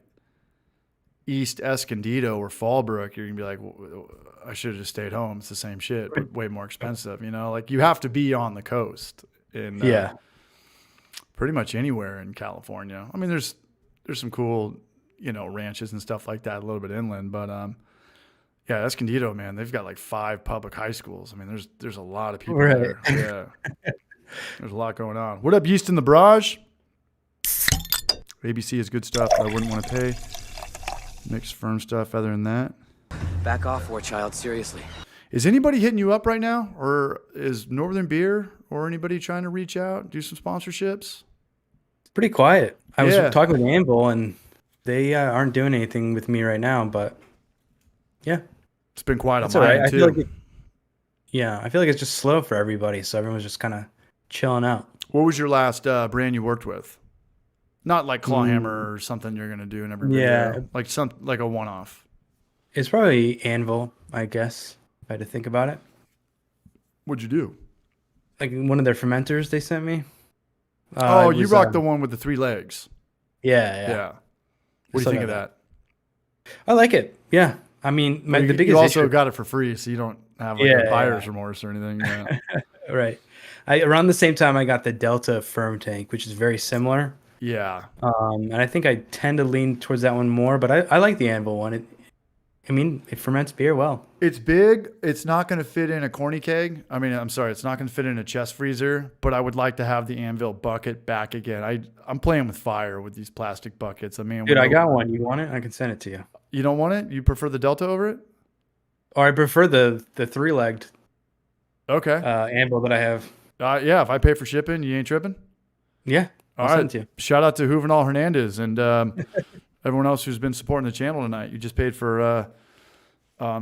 East Escondido or Fallbrook, you're gonna be like, well, I should have just stayed home. It's the same shit, but way more expensive. You know, like you have to be on the coast in pretty much anywhere in California. I mean, there's some cool, you know, ranches and stuff like that a little bit inland, but yeah, Escondido, man, they've got like 5 public high schools. I mean, there's a lot of people there. Yeah, there's a lot going on. What up, Houston the Barrage? ABC is good stuff, but I wouldn't want to pay. Mixed firm stuff other than that. Back off, war child, seriously. Is anybody hitting you up right now? Or is Northern Beer or anybody trying to reach out, do some sponsorships? It's pretty quiet. I was talking with Anvil, and They aren't doing anything with me right now, but yeah, It's been quiet on that's all my right. end I feel too. like I feel like it's just slow for everybody, so everyone's just kind of chilling out. What was your last brand you worked with? Not like Mm, Clawhammer or something you're gonna do in every yeah, video, like a one-off. it's probably Anvil, I guess, if I had to think about it. What'd you do? Like one of their fermenters they sent me. Oh, It you was rocked the one with the 3 legs. yeah. Yeah. I What do you still think got of that. that? I like it. Yeah, I mean, But the you biggest also issue. got it for free, so you don't have like a Yeah, buyer's remorse or anything. Yeah. yeah, right. Around the same time, I got the Delta Firm Tank, which is very similar. Yeah. And I think I tend to lean towards that one more, but I like the Anvil one. I mean, it ferments beer well. It's big. It's not going to fit in a corny keg. I mean, I'm sorry, it's not going to fit in a chest freezer, but I would like to have the Anvil bucket back again. I'm playing with fire with these plastic buckets. I mean, Dude, I got one. You want it? I can send it to you. you don't want it? You prefer the Delta over it? Or I prefer the three-legged Okay. Anvil that I have. Yeah, if I pay for shipping, you ain't tripping? Yeah, All I'll right. send it to you. Shout out to Juvenal Hernandez and everyone else who's been supporting the channel tonight. You just paid for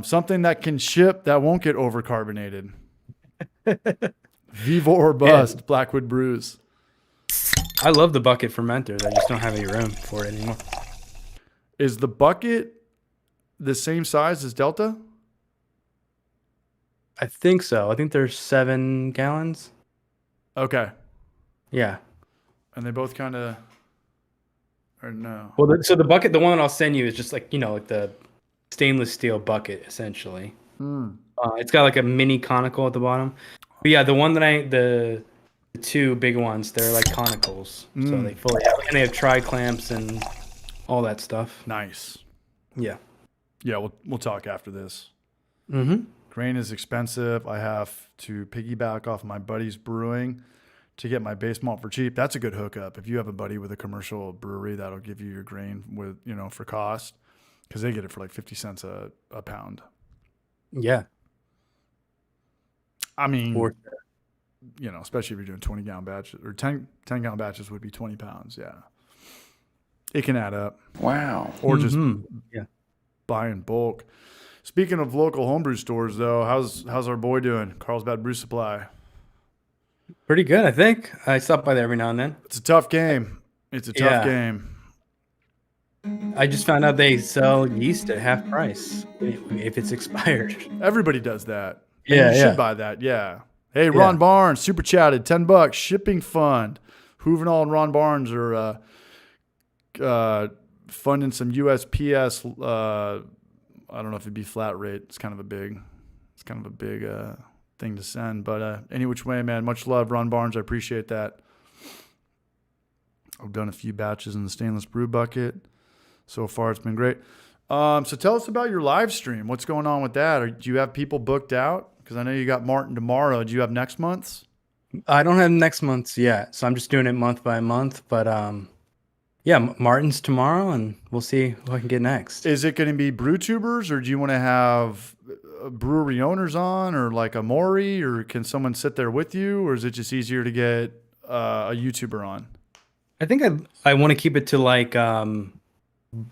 something that can ship that won't get overcarbonated. Viva or bust, Blackwood Brews. I love the bucket fermenters. I just don't have any room for it anymore. Is the bucket the same size as Delta? I think so. I think there's 7 gallons. Okay. Yeah. And they both kind of, or no? Well, so the bucket, the one I'll send you is just like, like the stainless steel bucket, essentially. It's got like a mini conical at the bottom. But yeah, the one that the 2 big ones, they're like conicals. So they fully have, and they have tri-clamps and all that stuff. Nice. Yeah. Yeah, we'll talk after this. Mm-hmm. Grain is expensive. I have to piggyback off my buddy's brewing to get my base malt for cheap. That's a good hookup. If you have a buddy with a commercial brewery, that'll give you your grain with, for cost, because they get it for like 50 cents a pound. Yeah. I mean, Or, especially if you're doing 20-gallon batches or 10-gallon batches would be 20 pounds. Yeah. It can add up. Wow. Or just yeah. buy in bulk. Speaking of local homebrew stores, though, how's our boy doing? Carlsbad Brew Supply. Pretty good, I think. I stop by there every now and then. It's a tough game. It's a tough Yeah. game. I just found out they sell yeast at half price if it's expired. Everybody does that. And Yeah, you yeah. should buy that. Yeah. Hey, Ron Barnes, super chatted, $10 shipping fund. Juvenal and Ron Barnes are funding some USPS. I don't know if it'd be flat rate. It's kind of a big thing to send. But any which way, man, much love, Ron Barnes. I appreciate that. I've done a few batches in the stainless brew bucket. So far, it's been great. So tell us about your live stream. What's going on with that? Do you have people booked out? Because I know you got Martin tomorrow. Do you have next month's? I don't have next month's yet, so I'm just doing it month by month. But yeah, Martin's tomorrow, and we'll see who I can get next. Is it going to be brew tubers, or do you want to have brewery owners on, or like a Maury, or can someone sit there with you, or is it just easier to get a YouTuber on? I think I want to keep it to like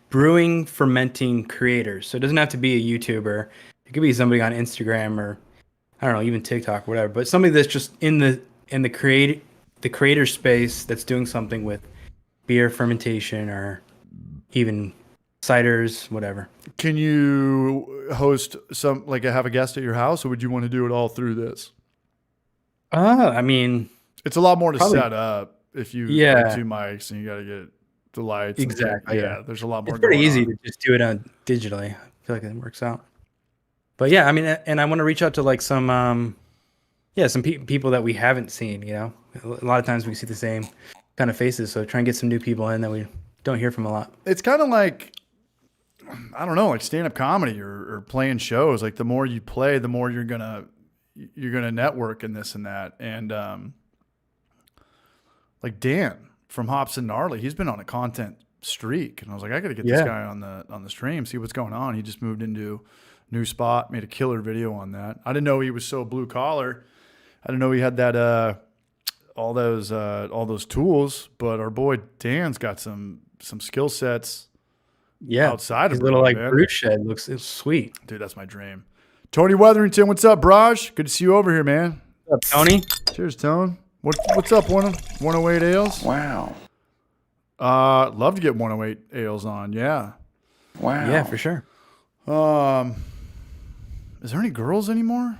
brewing, fermenting creators. So it doesn't have to be a YouTuber. It could be somebody on Instagram or I don't know, even TikTok, whatever. But somebody that's just in the creator space that's doing something with beer fermentation or even ciders, whatever. Can you host have a guest at your house, or would you want to do it all through this? I mean, It's a lot more to probably, set up if you have 2 mics and you got to get the lights. Exactly. Yeah, there's a lot more. It's pretty going easy on. to just do it on digitally. I feel like it works out. But yeah, I mean, and I want to reach out to like some people that we haven't seen. A lot of times we see the same kind of faces, so try and get some new people in that we don't hear from a lot. It's kind of like, I don't know, like stand-up comedy or playing shows. Like the more you play, the more you're gonna network and this and that. And like Dan from Hops and Gnarly, he's been on a content streak, and I was like, I got to get this guy on the stream, see what's going on. He just moved into a new spot, made a killer video on that. I didn't know he was so blue collar. I didn't know he had that all those tools. But our boy Dan's got some skill sets Yeah. outside of His little Brewing, like man. brew shed looks it's sweet. Dude, that's my dream. Tony Weatherington, what's up, Braj? Good to see you over here, man. What's up, Tony? Cheers, Tone. What's up, 108 Ales? Wow. Love to get 108 Ales on, yeah. Wow. Yeah, for sure. Is there any girls anymore?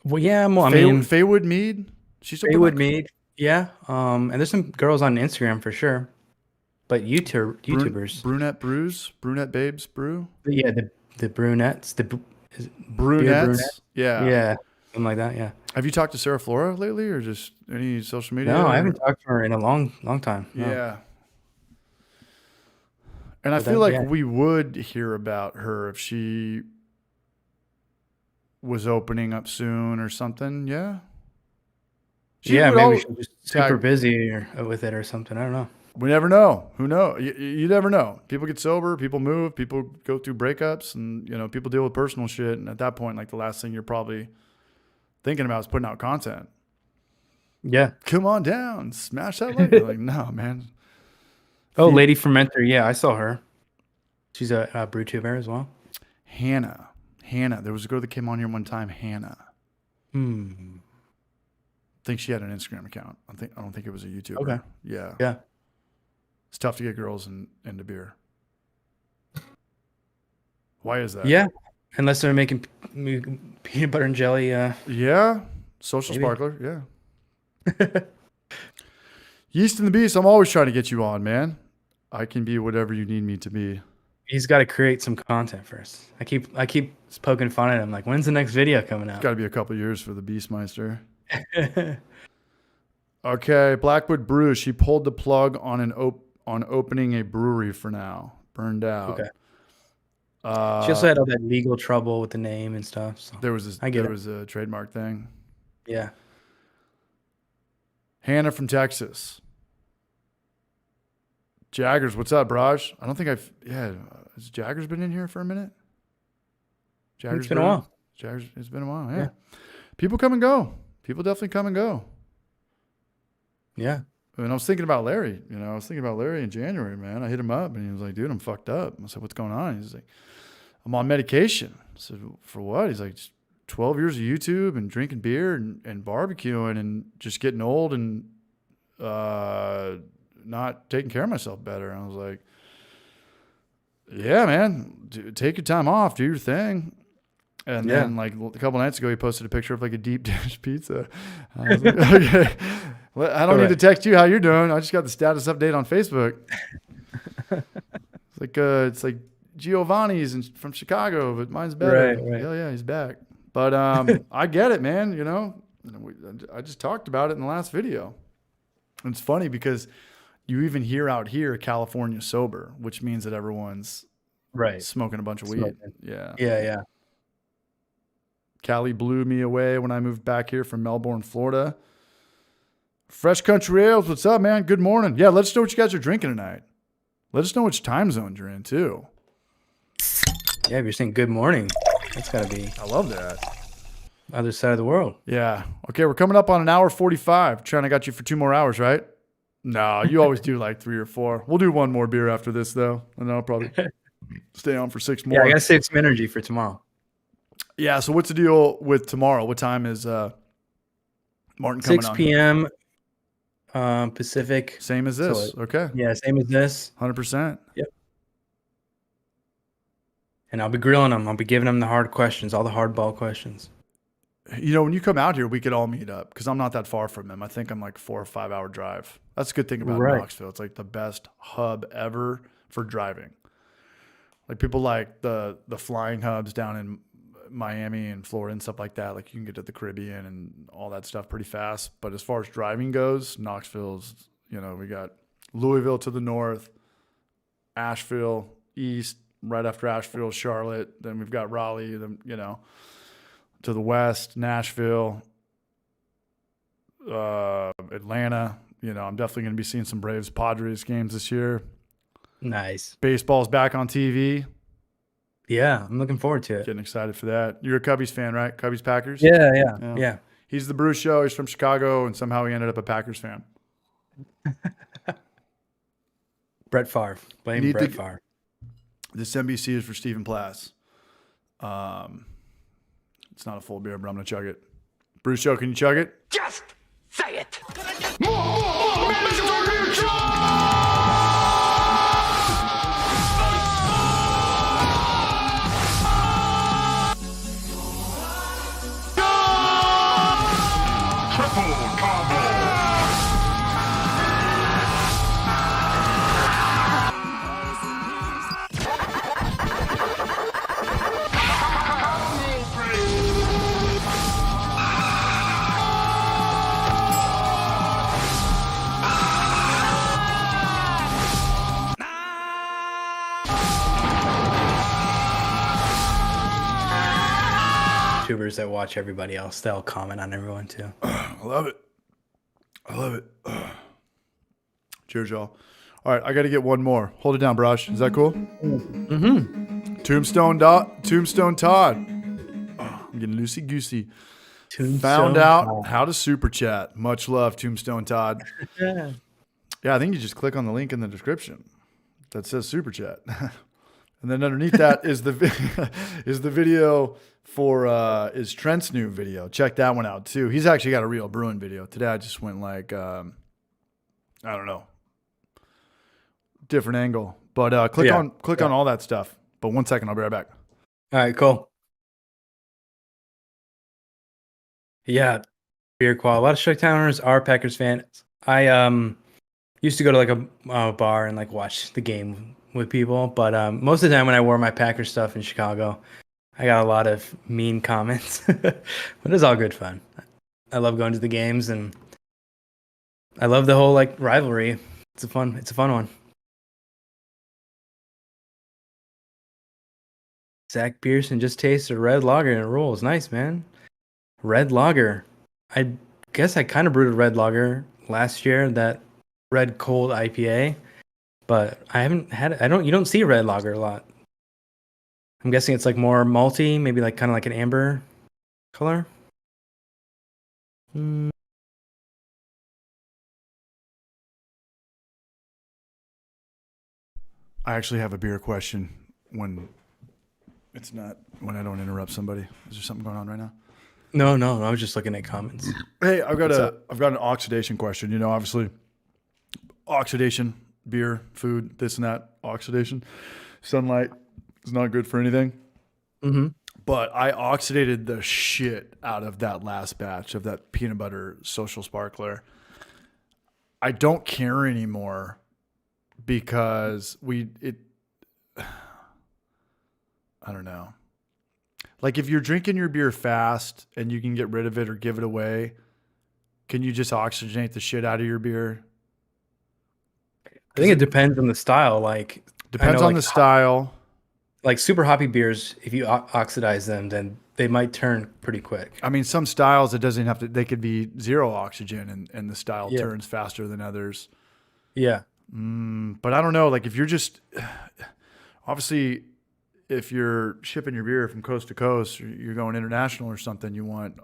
Well, yeah, well, I mean, Faywood Mead? She's still Baywood putting out- Mead. Yeah. And there's some girls on Instagram for sure. But YouTubers. Brunette Brews? Brunette Babes Brew? Yeah, the brunettes. Is it Brunettes? brunette? Yeah. Yeah. Something like that, yeah. Have you talked to Sarah Flora lately or just any social media? No, I haven't talked to her in a long time. No. Yeah. And I But feel that- like yeah. we would hear about her if she was opening up soon or something. Yeah. She Yeah, would maybe al- she's just super tag- busy with it or something. I don't know. We never know. Who knows? You never know. People get sober. People move. People go through breakups, and people deal with personal shit. And at that point, like the last thing you're probably thinking about is putting out content. Yeah. Come on down, smash that like. Like, no, man. Oh, Lady Fermenter. Yeah, I saw her. She's a brew tuber as well. Hannah. There was a girl that came on here one time. Hannah. I think she had an Instagram account. I don't think it was a YouTuber. Okay. Yeah. Yeah. It's tough to get girls into beer. Why is that? Yeah. Unless they're making peanut butter and jelly. Yeah. Social Maybe. sparkler. Yeah. Yeast and the Beast. I'm always trying to get you on, man. I can be whatever you need me to be. He's got to create some content first. I keep poking fun at him. Like, when's the next video coming out? It's got to be a couple years for the Beastmeister. Okay. Blackwood Brew. She pulled the plug on on opening a brewery for now. Burned out. Okay. She also had all that legal trouble with the name and stuff. So There was I get it. was a trademark thing. Yeah. Hannah from Texas. Jaggers, what's up, Braj? I don't think has Jaggers been in here for a minute? Jaggers It's been a while. Jaggers, it's been a while, yeah. Yeah. People come and go. People definitely come and go. Yeah. And I was thinking about Larry. I was thinking about Larry in January, man. I hit him up and he was like, dude, I'm fucked up. I said, what's going on? He's like, I'm on medication. I said, for what? He's like, 12 years of YouTube and drinking beer and barbecuing and just getting old and not taking care of myself better. And I was like, yeah, man, take your time off, do your thing. And then like a couple nights ago, he posted a picture of like a deep dish pizza. I was like, okay, well, I don't need to text you how you're doing. I just got the status update on Facebook. It's like Giovanni's from Chicago, but mine's better. Right. Hell yeah, he's back. But I get it, man. I just talked about it in the last video. And it's funny because you even hear out here California sober, which means that everyone's Right. smoking a bunch of weed. Smoking. Yeah. Yeah. Cali blew me away when I moved back here from Melbourne, Florida. Fresh Country Ales, what's up, man? Good morning. Yeah, let us know what you guys are drinking tonight. Let us know which time zone you're in, too. Yeah, if you're saying good morning, that's got to be I love that. other side of the world. Yeah. Okay, we're coming up on an hour 45. Trying to got you for 2 more hours, right? No, you always do like 3 or 4. We'll do 1 more beer after this, though. And then I'll probably stay on for 6 more. Yeah, I got to save some energy for tomorrow. Yeah, so what's the deal with tomorrow? What time is Martin coming 6 on? p.m. Pacific. Same as this. So, Okay. Yeah, same as this. 100%. And I'll be grilling them. I'll be giving them the hard questions, all the hardball questions. When you come out here, we could all meet up because I'm not that far from him. I think I'm like 4 or 5 hour drive. That's a good thing about Right. Knoxville. It's like the best hub ever for driving. Like people like the flying hubs down in Miami and Florida and stuff like that. Like you can get to the Caribbean and all that stuff pretty fast. But as far as driving goes, Knoxville's, we got Louisville to the north, Asheville east, right after Asheville, Charlotte. Then we've got Raleigh, to the west, Nashville, Atlanta. I'm definitely going to be seeing some Braves Padres games this year. Nice. Baseball's back on TV. Yeah, I'm looking forward to it. Getting excited for that. You're a Cubbies fan, right? Cubbies Packers? Yeah. He's the Brew Show. He's from Chicago, and somehow he ended up a Packers fan. Brett Favre. Blame Need Brett to- Favre. This NBC is for Stephen Plass. It's not a full beer, but I'm gonna chug it. Bruce Joe, can you chug it? Just say it! Triple combo. YouTubers that watch everybody else, they'll comment on everyone too. I love it. I love it. Cheers, y'all. All right, I got to get one more. Hold it down, Brush. Is that cool? Mm-hmm. Tombstone Todd. I'm getting loosey goosey. Found out how to super chat. Much love, Tombstone Todd. Yeah, I think you just click on the link in the description that says super chat, and then underneath that is the video for is Trent's new video. Check that one out too. He's actually got a real brewing video. Today I just went like I don't know, different angle. But click on all that stuff. But 1 second, I'll be right back. All right, cool. Yeah, beer quality. A lot of Strike-Towners are Packers fans. I used to go to like a bar and like watch the game with people, but most of the time when I wore my Packers stuff in Chicago, I got a lot of mean comments. But it's all good fun. I love going to the games and I love the whole like rivalry. It's a fun one. Zach Pearson just tasted a red lager and it rolls. Nice, man. Red lager. I guess I kind of brewed a red lager last year, that red cold IPA, but I haven't had it. You don't see red lager a lot. I'm guessing it's like more malty, maybe like kind of like an amber color. I actually have a beer question when I don't interrupt somebody. Is there something going on right now? No, I was just looking at comments. Hey, I've got an oxidation question. You know, obviously, oxidation, beer, food, this and that, oxidation, sunlight is not good for anything. Mm-hmm. But I oxidated the shit out of that last batch of that peanut butter social sparkler. I don't care anymore because I don't know. Like if you're drinking your beer fast and you can get rid of it or give it away, can you just oxygenate the shit out of your beer? I think it depends on the style. Like Depends on the style. Like super hoppy beers, if you oxidize them, then they might turn pretty quick. I mean, some styles it doesn't have to. They could be zero oxygen, and the style turns faster than others. Yeah. But I don't know. Like if you're just obviously, if you're shipping your beer from coast to coast, or you're going international or something, you want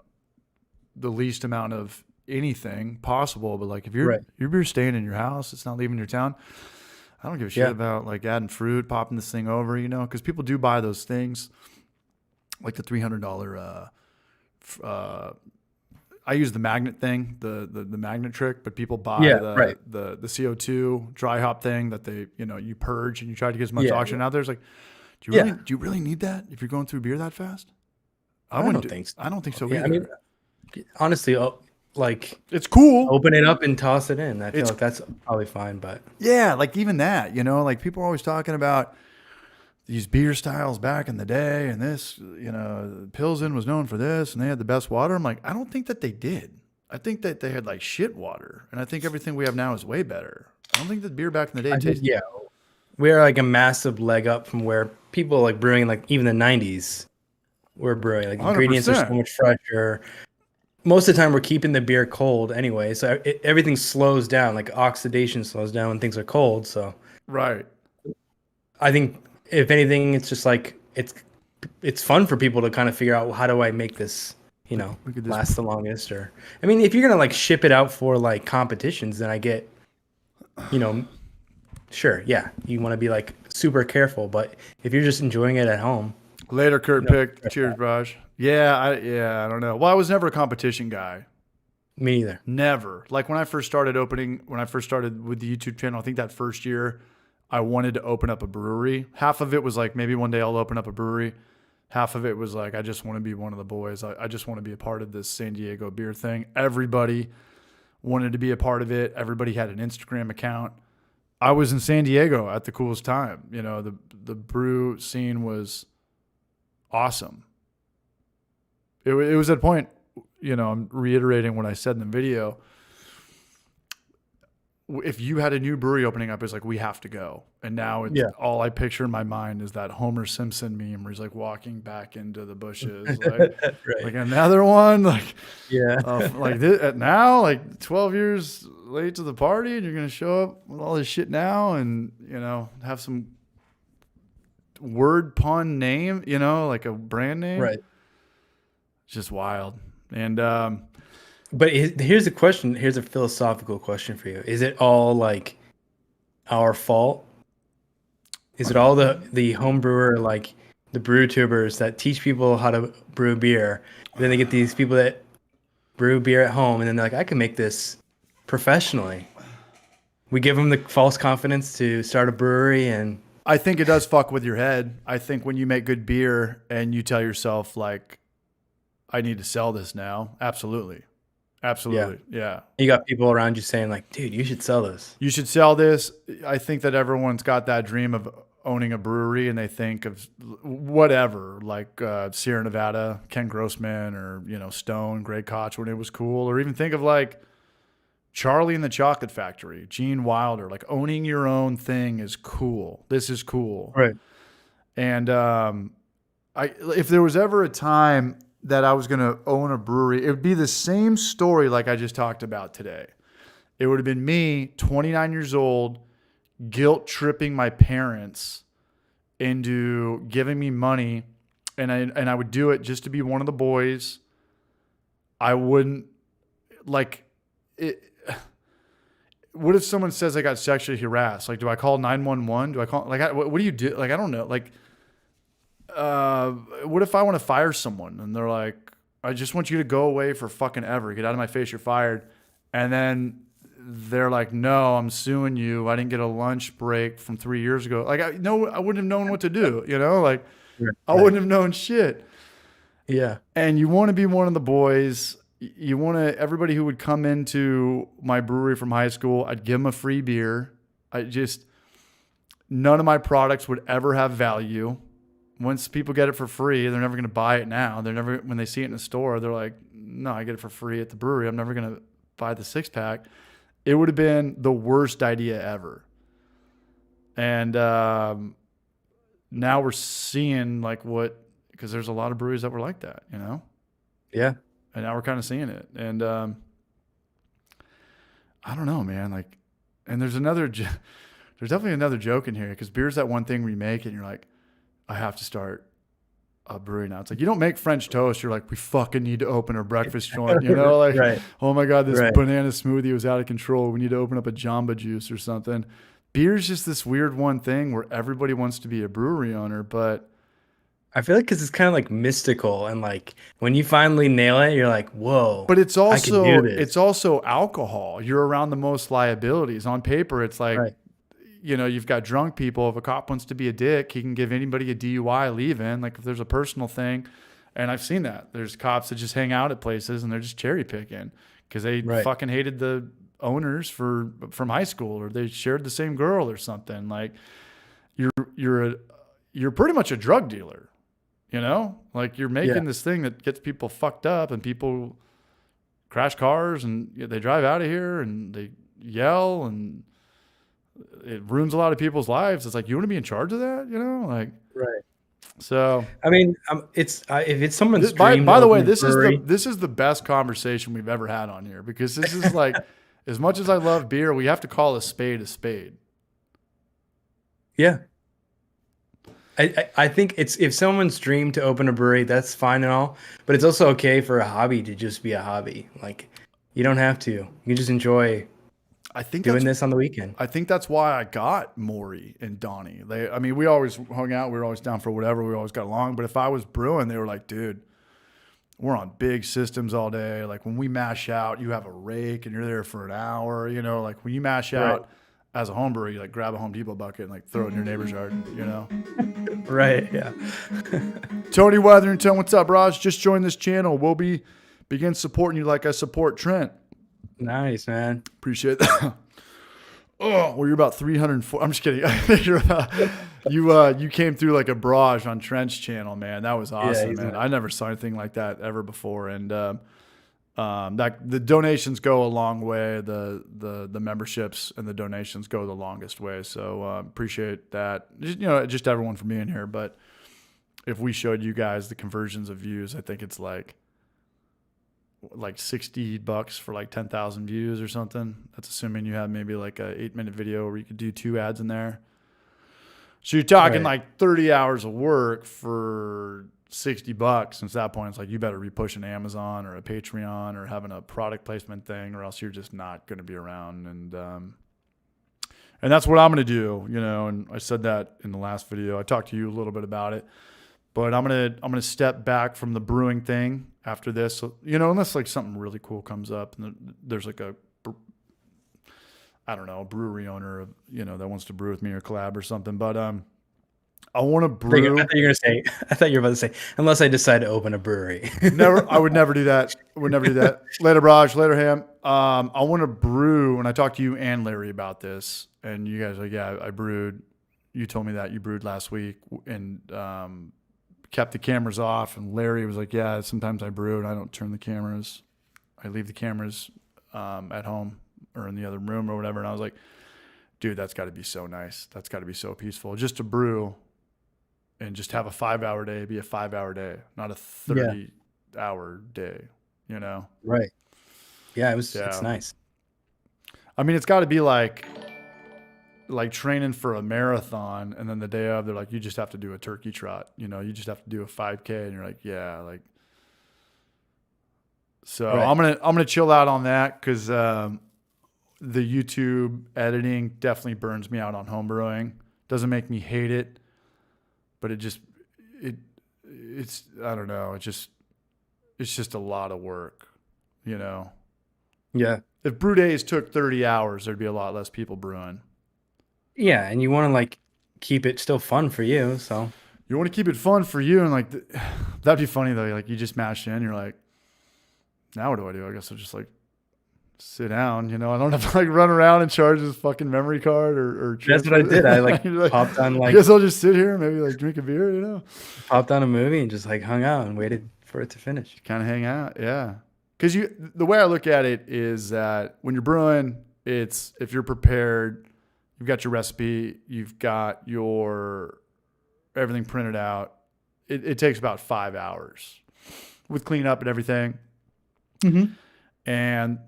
the least amount of anything possible. But like if your beer's staying in your house, it's not leaving your town. I don't give a shit about like adding fruit, popping this thing over, you know, because people do buy those things, like the $300. I use the magnet thing, the magnet trick, but people buy the CO2 dry hop thing that they, you know, you purge and you try to get as much oxygen out there. It's like, do you really need that if you're going through beer that fast? I don't think so. I don't think so either. I mean, honestly, like it's cool. Open it up and toss it in. I feel like that's probably fine, but yeah, like even that, you know, like people are always talking about these beer styles back in the day, and this, you know, Pilsen was known for this, and they had the best water. I'm like, I don't think that they did. I think that they had like shit water, and I think everything we have now is way better. I don't think that beer back in the day tasted. Yeah, we're like a massive leg up from where people like brewing, like even the '90s were brewing. Like 100%. Ingredients are so much fresher. Most of the time, we're keeping the beer cold anyway, so everything slows down. Like oxidation slows down when things are cold. So right, I think if anything, it's just like it's fun for people to kind of figure out, well, how do I make this, you know, last the longest? Or I mean, if you're gonna like ship it out for like competitions, then I get, you know, sure, yeah, you want to be like super careful, but if you're just enjoying it at home, Later, Kurt no, Pick. Cheers, Raj. Yeah, I don't know. Well, I was never a competition guy. me neither. Never. Like when I first started with the YouTube channel, I think that first year I wanted to open up a brewery. Half of it was like, maybe one day I'll open up a brewery. Half of it was like, I just want to be one of the boys. I just want to be a part of this San Diego beer thing. Everybody wanted to be a part of it. Everybody had an Instagram account. I was in San Diego at the coolest time. You know, the brew scene was awesome. It was at a point, you know, I'm reiterating what I said in the video. If you had a new brewery opening up, it's like, we have to go. And now it's all I picture in my mind is that Homer Simpson meme where he's like walking back into the bushes, like, Right. like another one, like, Yeah. like this, now, like 12 years late to the party, and you're going to show up with all this shit now and, you know, have some word pun name, you know, like a brand name. Right. It's just wild. And, But here's a question. Here's a philosophical question for you. Is it all like our fault? Is it all the home brewer, like the brew tubers that teach people how to brew beer? Then they get these people that brew beer at home, and then they're like, I can make this professionally. We give them the false confidence to start a brewery, and I think it does fuck with your head. I think when you make good beer and you tell yourself like, I need to sell this now. Absolutely. Yeah. you got people around you saying like, dude, you should sell this. You should sell this. I think that everyone's got that dream of owning a brewery, and they think of whatever, like Sierra Nevada, Ken Grossman, or, you know, Stone, Greg Koch when it was cool, or even think of like Charlie and the Chocolate Factory, Gene Wilder. Like, owning your own thing is cool. This is cool. Right. And if there was ever a time that I was going to own a brewery, it would be the same story like I just talked about today. It would have been me, 29 years old, guilt tripping my parents into giving me money, and I would do it just to be one of the boys. I wouldn't like it. What if someone says I got sexually harassed? Like, do I call 911? Do I call, like, what do you do? Like, I don't know. Like, what if I want to fire someone and they're like, I just want you to go away for fucking ever. Get out of my face. You're fired. And then they're like, no, I'm suing you. I didn't get a lunch break from 3 years ago. Like, I wouldn't have known what to do, you know, like I wouldn't have known shit. Yeah. And you want to be one of the boys. You want to, everybody who would come into my brewery from high school, I'd give them a free beer. None of my products would ever have value. Once people get it for free, they're never going to buy it now. They're never, when they see it in the store, they're like, no, I get it for free at the brewery. I'm never going to buy the 6-pack. It would have been the worst idea ever. And now we're seeing like because there's a lot of breweries that were like that, you know? Yeah. And now we're kind of seeing it. And I don't know, man. Like, and there's definitely another joke in here, because beer's that one thing where you make it and you're like, I have to start a brewery now. It's like, you don't make French toast. You're like, we fucking need to open a breakfast joint, you know? Like, Right. Oh my God, this Right. banana smoothie was out of control. We need to open up a Jamba Juice or something. Beer's just this weird one thing where everybody wants to be a brewery owner, but I feel like because it's kind of like mystical, and like when you finally nail it, you're like, whoa. But it's I can do also this. alcohol. You're around the most liabilities. On paper, it's like, Right. you know, you've got drunk people. If a cop wants to be a dick, he can give anybody a DUI leave-in. Like, if there's a personal thing, and I've seen that. There's cops that just hang out at places and they're just cherry picking because they Right. fucking hated the owners from high school, or they shared the same girl or something. Like, you're pretty much a drug dealer, you know? Like, you're making this thing that gets people fucked up, and people crash cars and they drive out of here and they yell, and it ruins a lot of people's lives. It's like, you want to be in charge of that, you know? Like, Right. so I mean, it's if it's someone's by dream. the to way, open a brewery, this is the best conversation we've ever had on here, because this is like, as much as I love beer, we have to call a spade a spade. yeah. I think it's, if someone's dream to open a brewery, that's fine and all, but it's also okay for a hobby to just be a hobby. Like, you don't have to. You can just enjoy. I think doing that's, this on the weekend. I think that's why I got Maury and Donnie. We always hung out. We were always down for whatever. We always got along. But if I was brewing, they were like, dude, we're on big systems all day. Like when we mash out, you have a rake and you're there for an hour. You know, like when you mash out as a home brewer, you like grab a Home Depot bucket and like throw it in your neighbor's yard, you know? Right. Yeah. Tony Weatherington, what's up, Raj? Just joined this channel. We'll begin supporting you like I support Trent. Nice, man. Appreciate that. Oh, well, you're about 304. I'm just kidding. You came through like a barrage on Trent's channel, man. That was awesome, man. I never saw anything like that ever before. And that the donations go a long way. The memberships and the donations go the longest way. So appreciate that. Just everyone for being here. But if we showed you guys the conversions of views, I think it's like $60 for like 10,000 views or something. That's assuming you have maybe like a 8-minute video where you could do 2 ads in there. So you're talking like 30 hours of work for $60. And at that point, it's like, you better be pushing Amazon or a Patreon or having a product placement thing, or else you're just not going to be around. And that's what I'm going to do, and I said that in the last video. I talked to you a little bit about it, but I'm going to step back from the brewing thing after this, unless like something really cool comes up and there's like a brewery owner, that wants to brew with me or collab or something. But I want to brew. I thought you were about to say, unless I decide to open a brewery. I would never do that. Later, Raj. Later, Ham. I want to brew, and I talked to you and Larry about this, and you guys are like, yeah, I brewed. You told me that you brewed last week, and kept the cameras off. And Larry was like, yeah, sometimes I brew and I don't turn the cameras. I leave the cameras at home or in the other room or whatever. And I was like, dude, that's got to be so nice. That's got to be so peaceful. Just to brew and just have a 5-hour day be a 5-hour day, not a 30-hour day, Right. Yeah, it's nice. I mean, it's got to be like training for a marathon, and then the day of, they're like, you just have to do a turkey trot. You just have to do a 5K, and you're like, yeah, like. So I'm gonna chill out on that, because the YouTube editing definitely burns me out on home brewing. Doesn't make me hate it, but it's I don't know. It's just a lot of work, Yeah. If brew days took 30 hours, there'd be a lot less people brewing. Yeah, and you want to like keep it still fun for you, so you want to keep it fun for you, and like that'd be funny though. Like you just mashed in, you're like, now what do I do? I guess I'll just like sit down. I don't have to like run around and charge this fucking memory card or that's what I did. I like popped on I guess I'll just sit here and maybe like drink a beer. Popped on a movie and just like hung out and waited for it to finish. Kind of hang out, yeah. Because the way I look at it is that when you're brewing, it's if you're prepared. You've got your recipe. You've got your everything printed out. It takes about 5 hours with cleanup and everything. Mm-hmm. And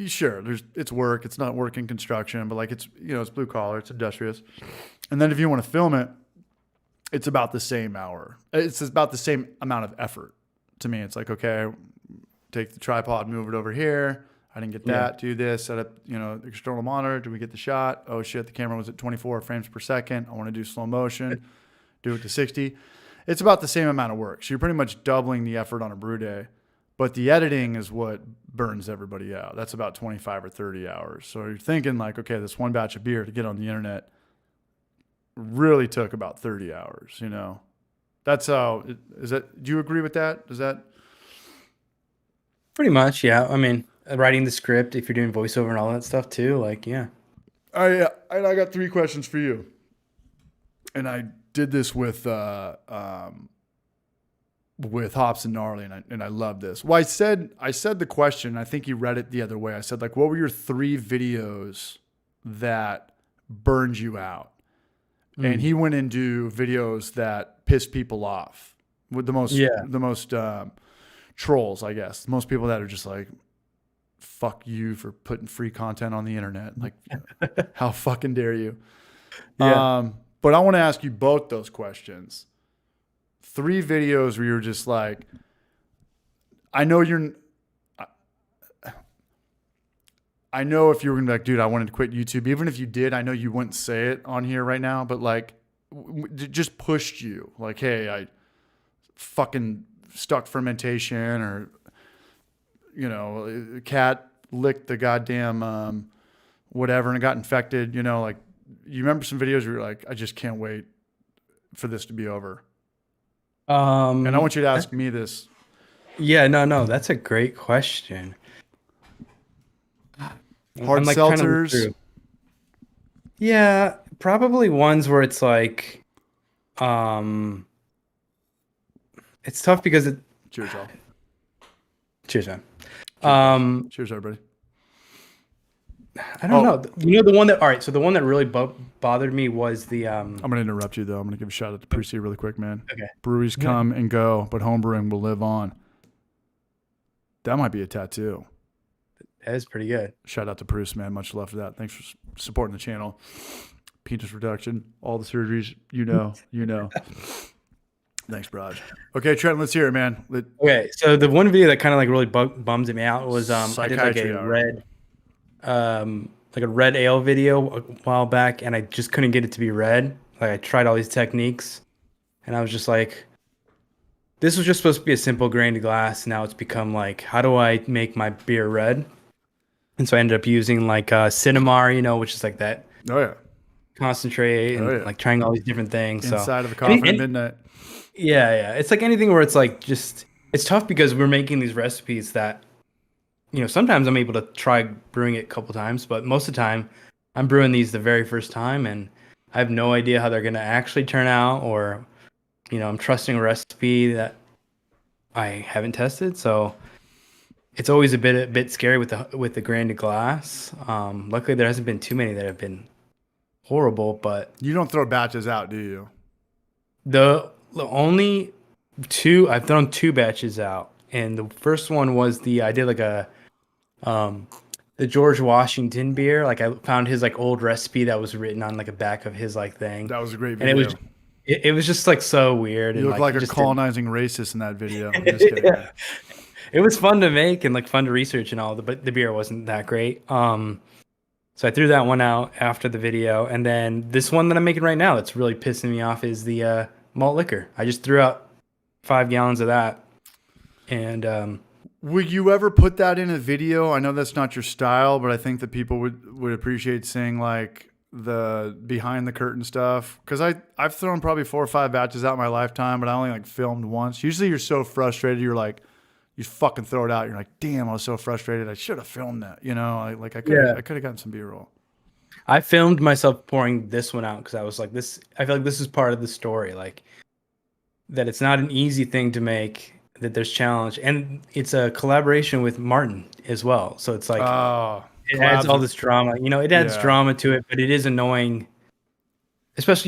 sure, it's work. It's not work in construction, but like it's blue collar. It's industrious. And then if you want to film it, it's about the same hour. It's about the same amount of effort to me. It's like, okay, take the tripod, move it over here. I didn't get that. Do this. Set up, external monitor. Do we get the shot? Oh shit, the camera was at 24 frames per second. I want to do slow motion. Do it to 60. It's about the same amount of work. So you're pretty much doubling the effort on a brew day. But the editing is what burns everybody out. That's about 25 or 30 hours. So you're thinking like, okay, this one batch of beer to get on the internet really took about 30 hours. That's how. Is that? Do you agree with that? Is that? Pretty much, yeah. I mean, writing the script, if you're doing voiceover and all that stuff too, like, yeah. I got 3 questions for you. And I did this with Hops and Gnarly, and I love this. Well, I said the question, I think you read it the other way. I said, like, what were your 3 videos that burned you out? And he went into videos that pissed people off with the most trolls, I guess. Most people that are just like, fuck you for putting free content on the internet. Like, how fucking dare you? Yeah. But I want to ask you both those questions. 3 videos where you're just like, I know you're, I know if you were gonna be like, dude, I wanted to quit YouTube. Even if you did, I know you wouldn't say it on here right now. But like, it just pushed you. Like, hey, I fucking stuck fermentation, or a cat licked the goddamn whatever and it got infected. Like, you remember some videos where you're like, I just can't wait for this to be over. And I want you to ask me this. Yeah, no, that's a great question. Hard I'm, trying to look seltzers. through. Yeah, probably ones where it's like, it's tough because it. Cheers, all. Cheers, man. Cheers, everybody. I don't know. The one that. All right, so the one that really bothered me was the. I'm going to interrupt you, though. I'm going to give a shout out to Prusy really quick, man. Okay. Breweries come and go, but homebrewing will live on. That might be a tattoo. That is pretty good. Shout out to Bruce, man. Much love for that. Thanks for supporting the channel. Penis reduction, all the surgeries, you know. Thanks, Braj. Okay, Trent, let's hear it, man. Okay, so the one video that kind of like really bums me out was I did like Psychiatry a hour. red ale video a while back, and I just couldn't get it to be red. Like I tried all these techniques, and I was just like, this was just supposed to be a simple grain to glass. Now it's become like, how do I make my beer red? And so I ended up using like Cinnamar, which is like that Oh, yeah. concentrate, and like trying all these different things. Inside of the coffin at midnight. Yeah. It's like anything where it's like just, it's tough because we're making these recipes that, sometimes I'm able to try brewing it a couple times, but most of the time I'm brewing these the very first time and I have no idea how they're going to actually turn out, or, I'm trusting a recipe that I haven't tested. So it's always a bit scary with the grain to glass. Luckily there hasn't been too many that have been horrible, but You don't throw batches out, do you? the only I've thrown 2 batches out, and the first one was I did like a the George Washington beer. Like I found his like old recipe that was written on like a back of his like thing. That was a great And video. it was just like so weird. You and look like a just colonizing racist in that video. I'm just kidding. Yeah. It was fun to make and like fun to research and all, but the beer wasn't that great. So I threw that one out after the video, and then this one that I'm making right now that's really pissing me off is the malt liquor. I just threw out 5 gallons of that, and Would you ever put that in a video? I know that's not your style, but I think that people would appreciate seeing like the behind the curtain stuff. Because I've thrown probably 4 or 5 batches out in my lifetime, but I only like filmed once. Usually you're so frustrated, you're like, you fucking throw it out. You're like, damn, I was so frustrated. I should have filmed that. I could have gotten some B-roll. I filmed myself pouring this one out because I was like, I feel like this is part of the story, like that it's not an easy thing to make, that there's challenge, and it's a collaboration with Martin as well. So it's like, it adds all this drama. It adds drama to it, but it is annoying, especially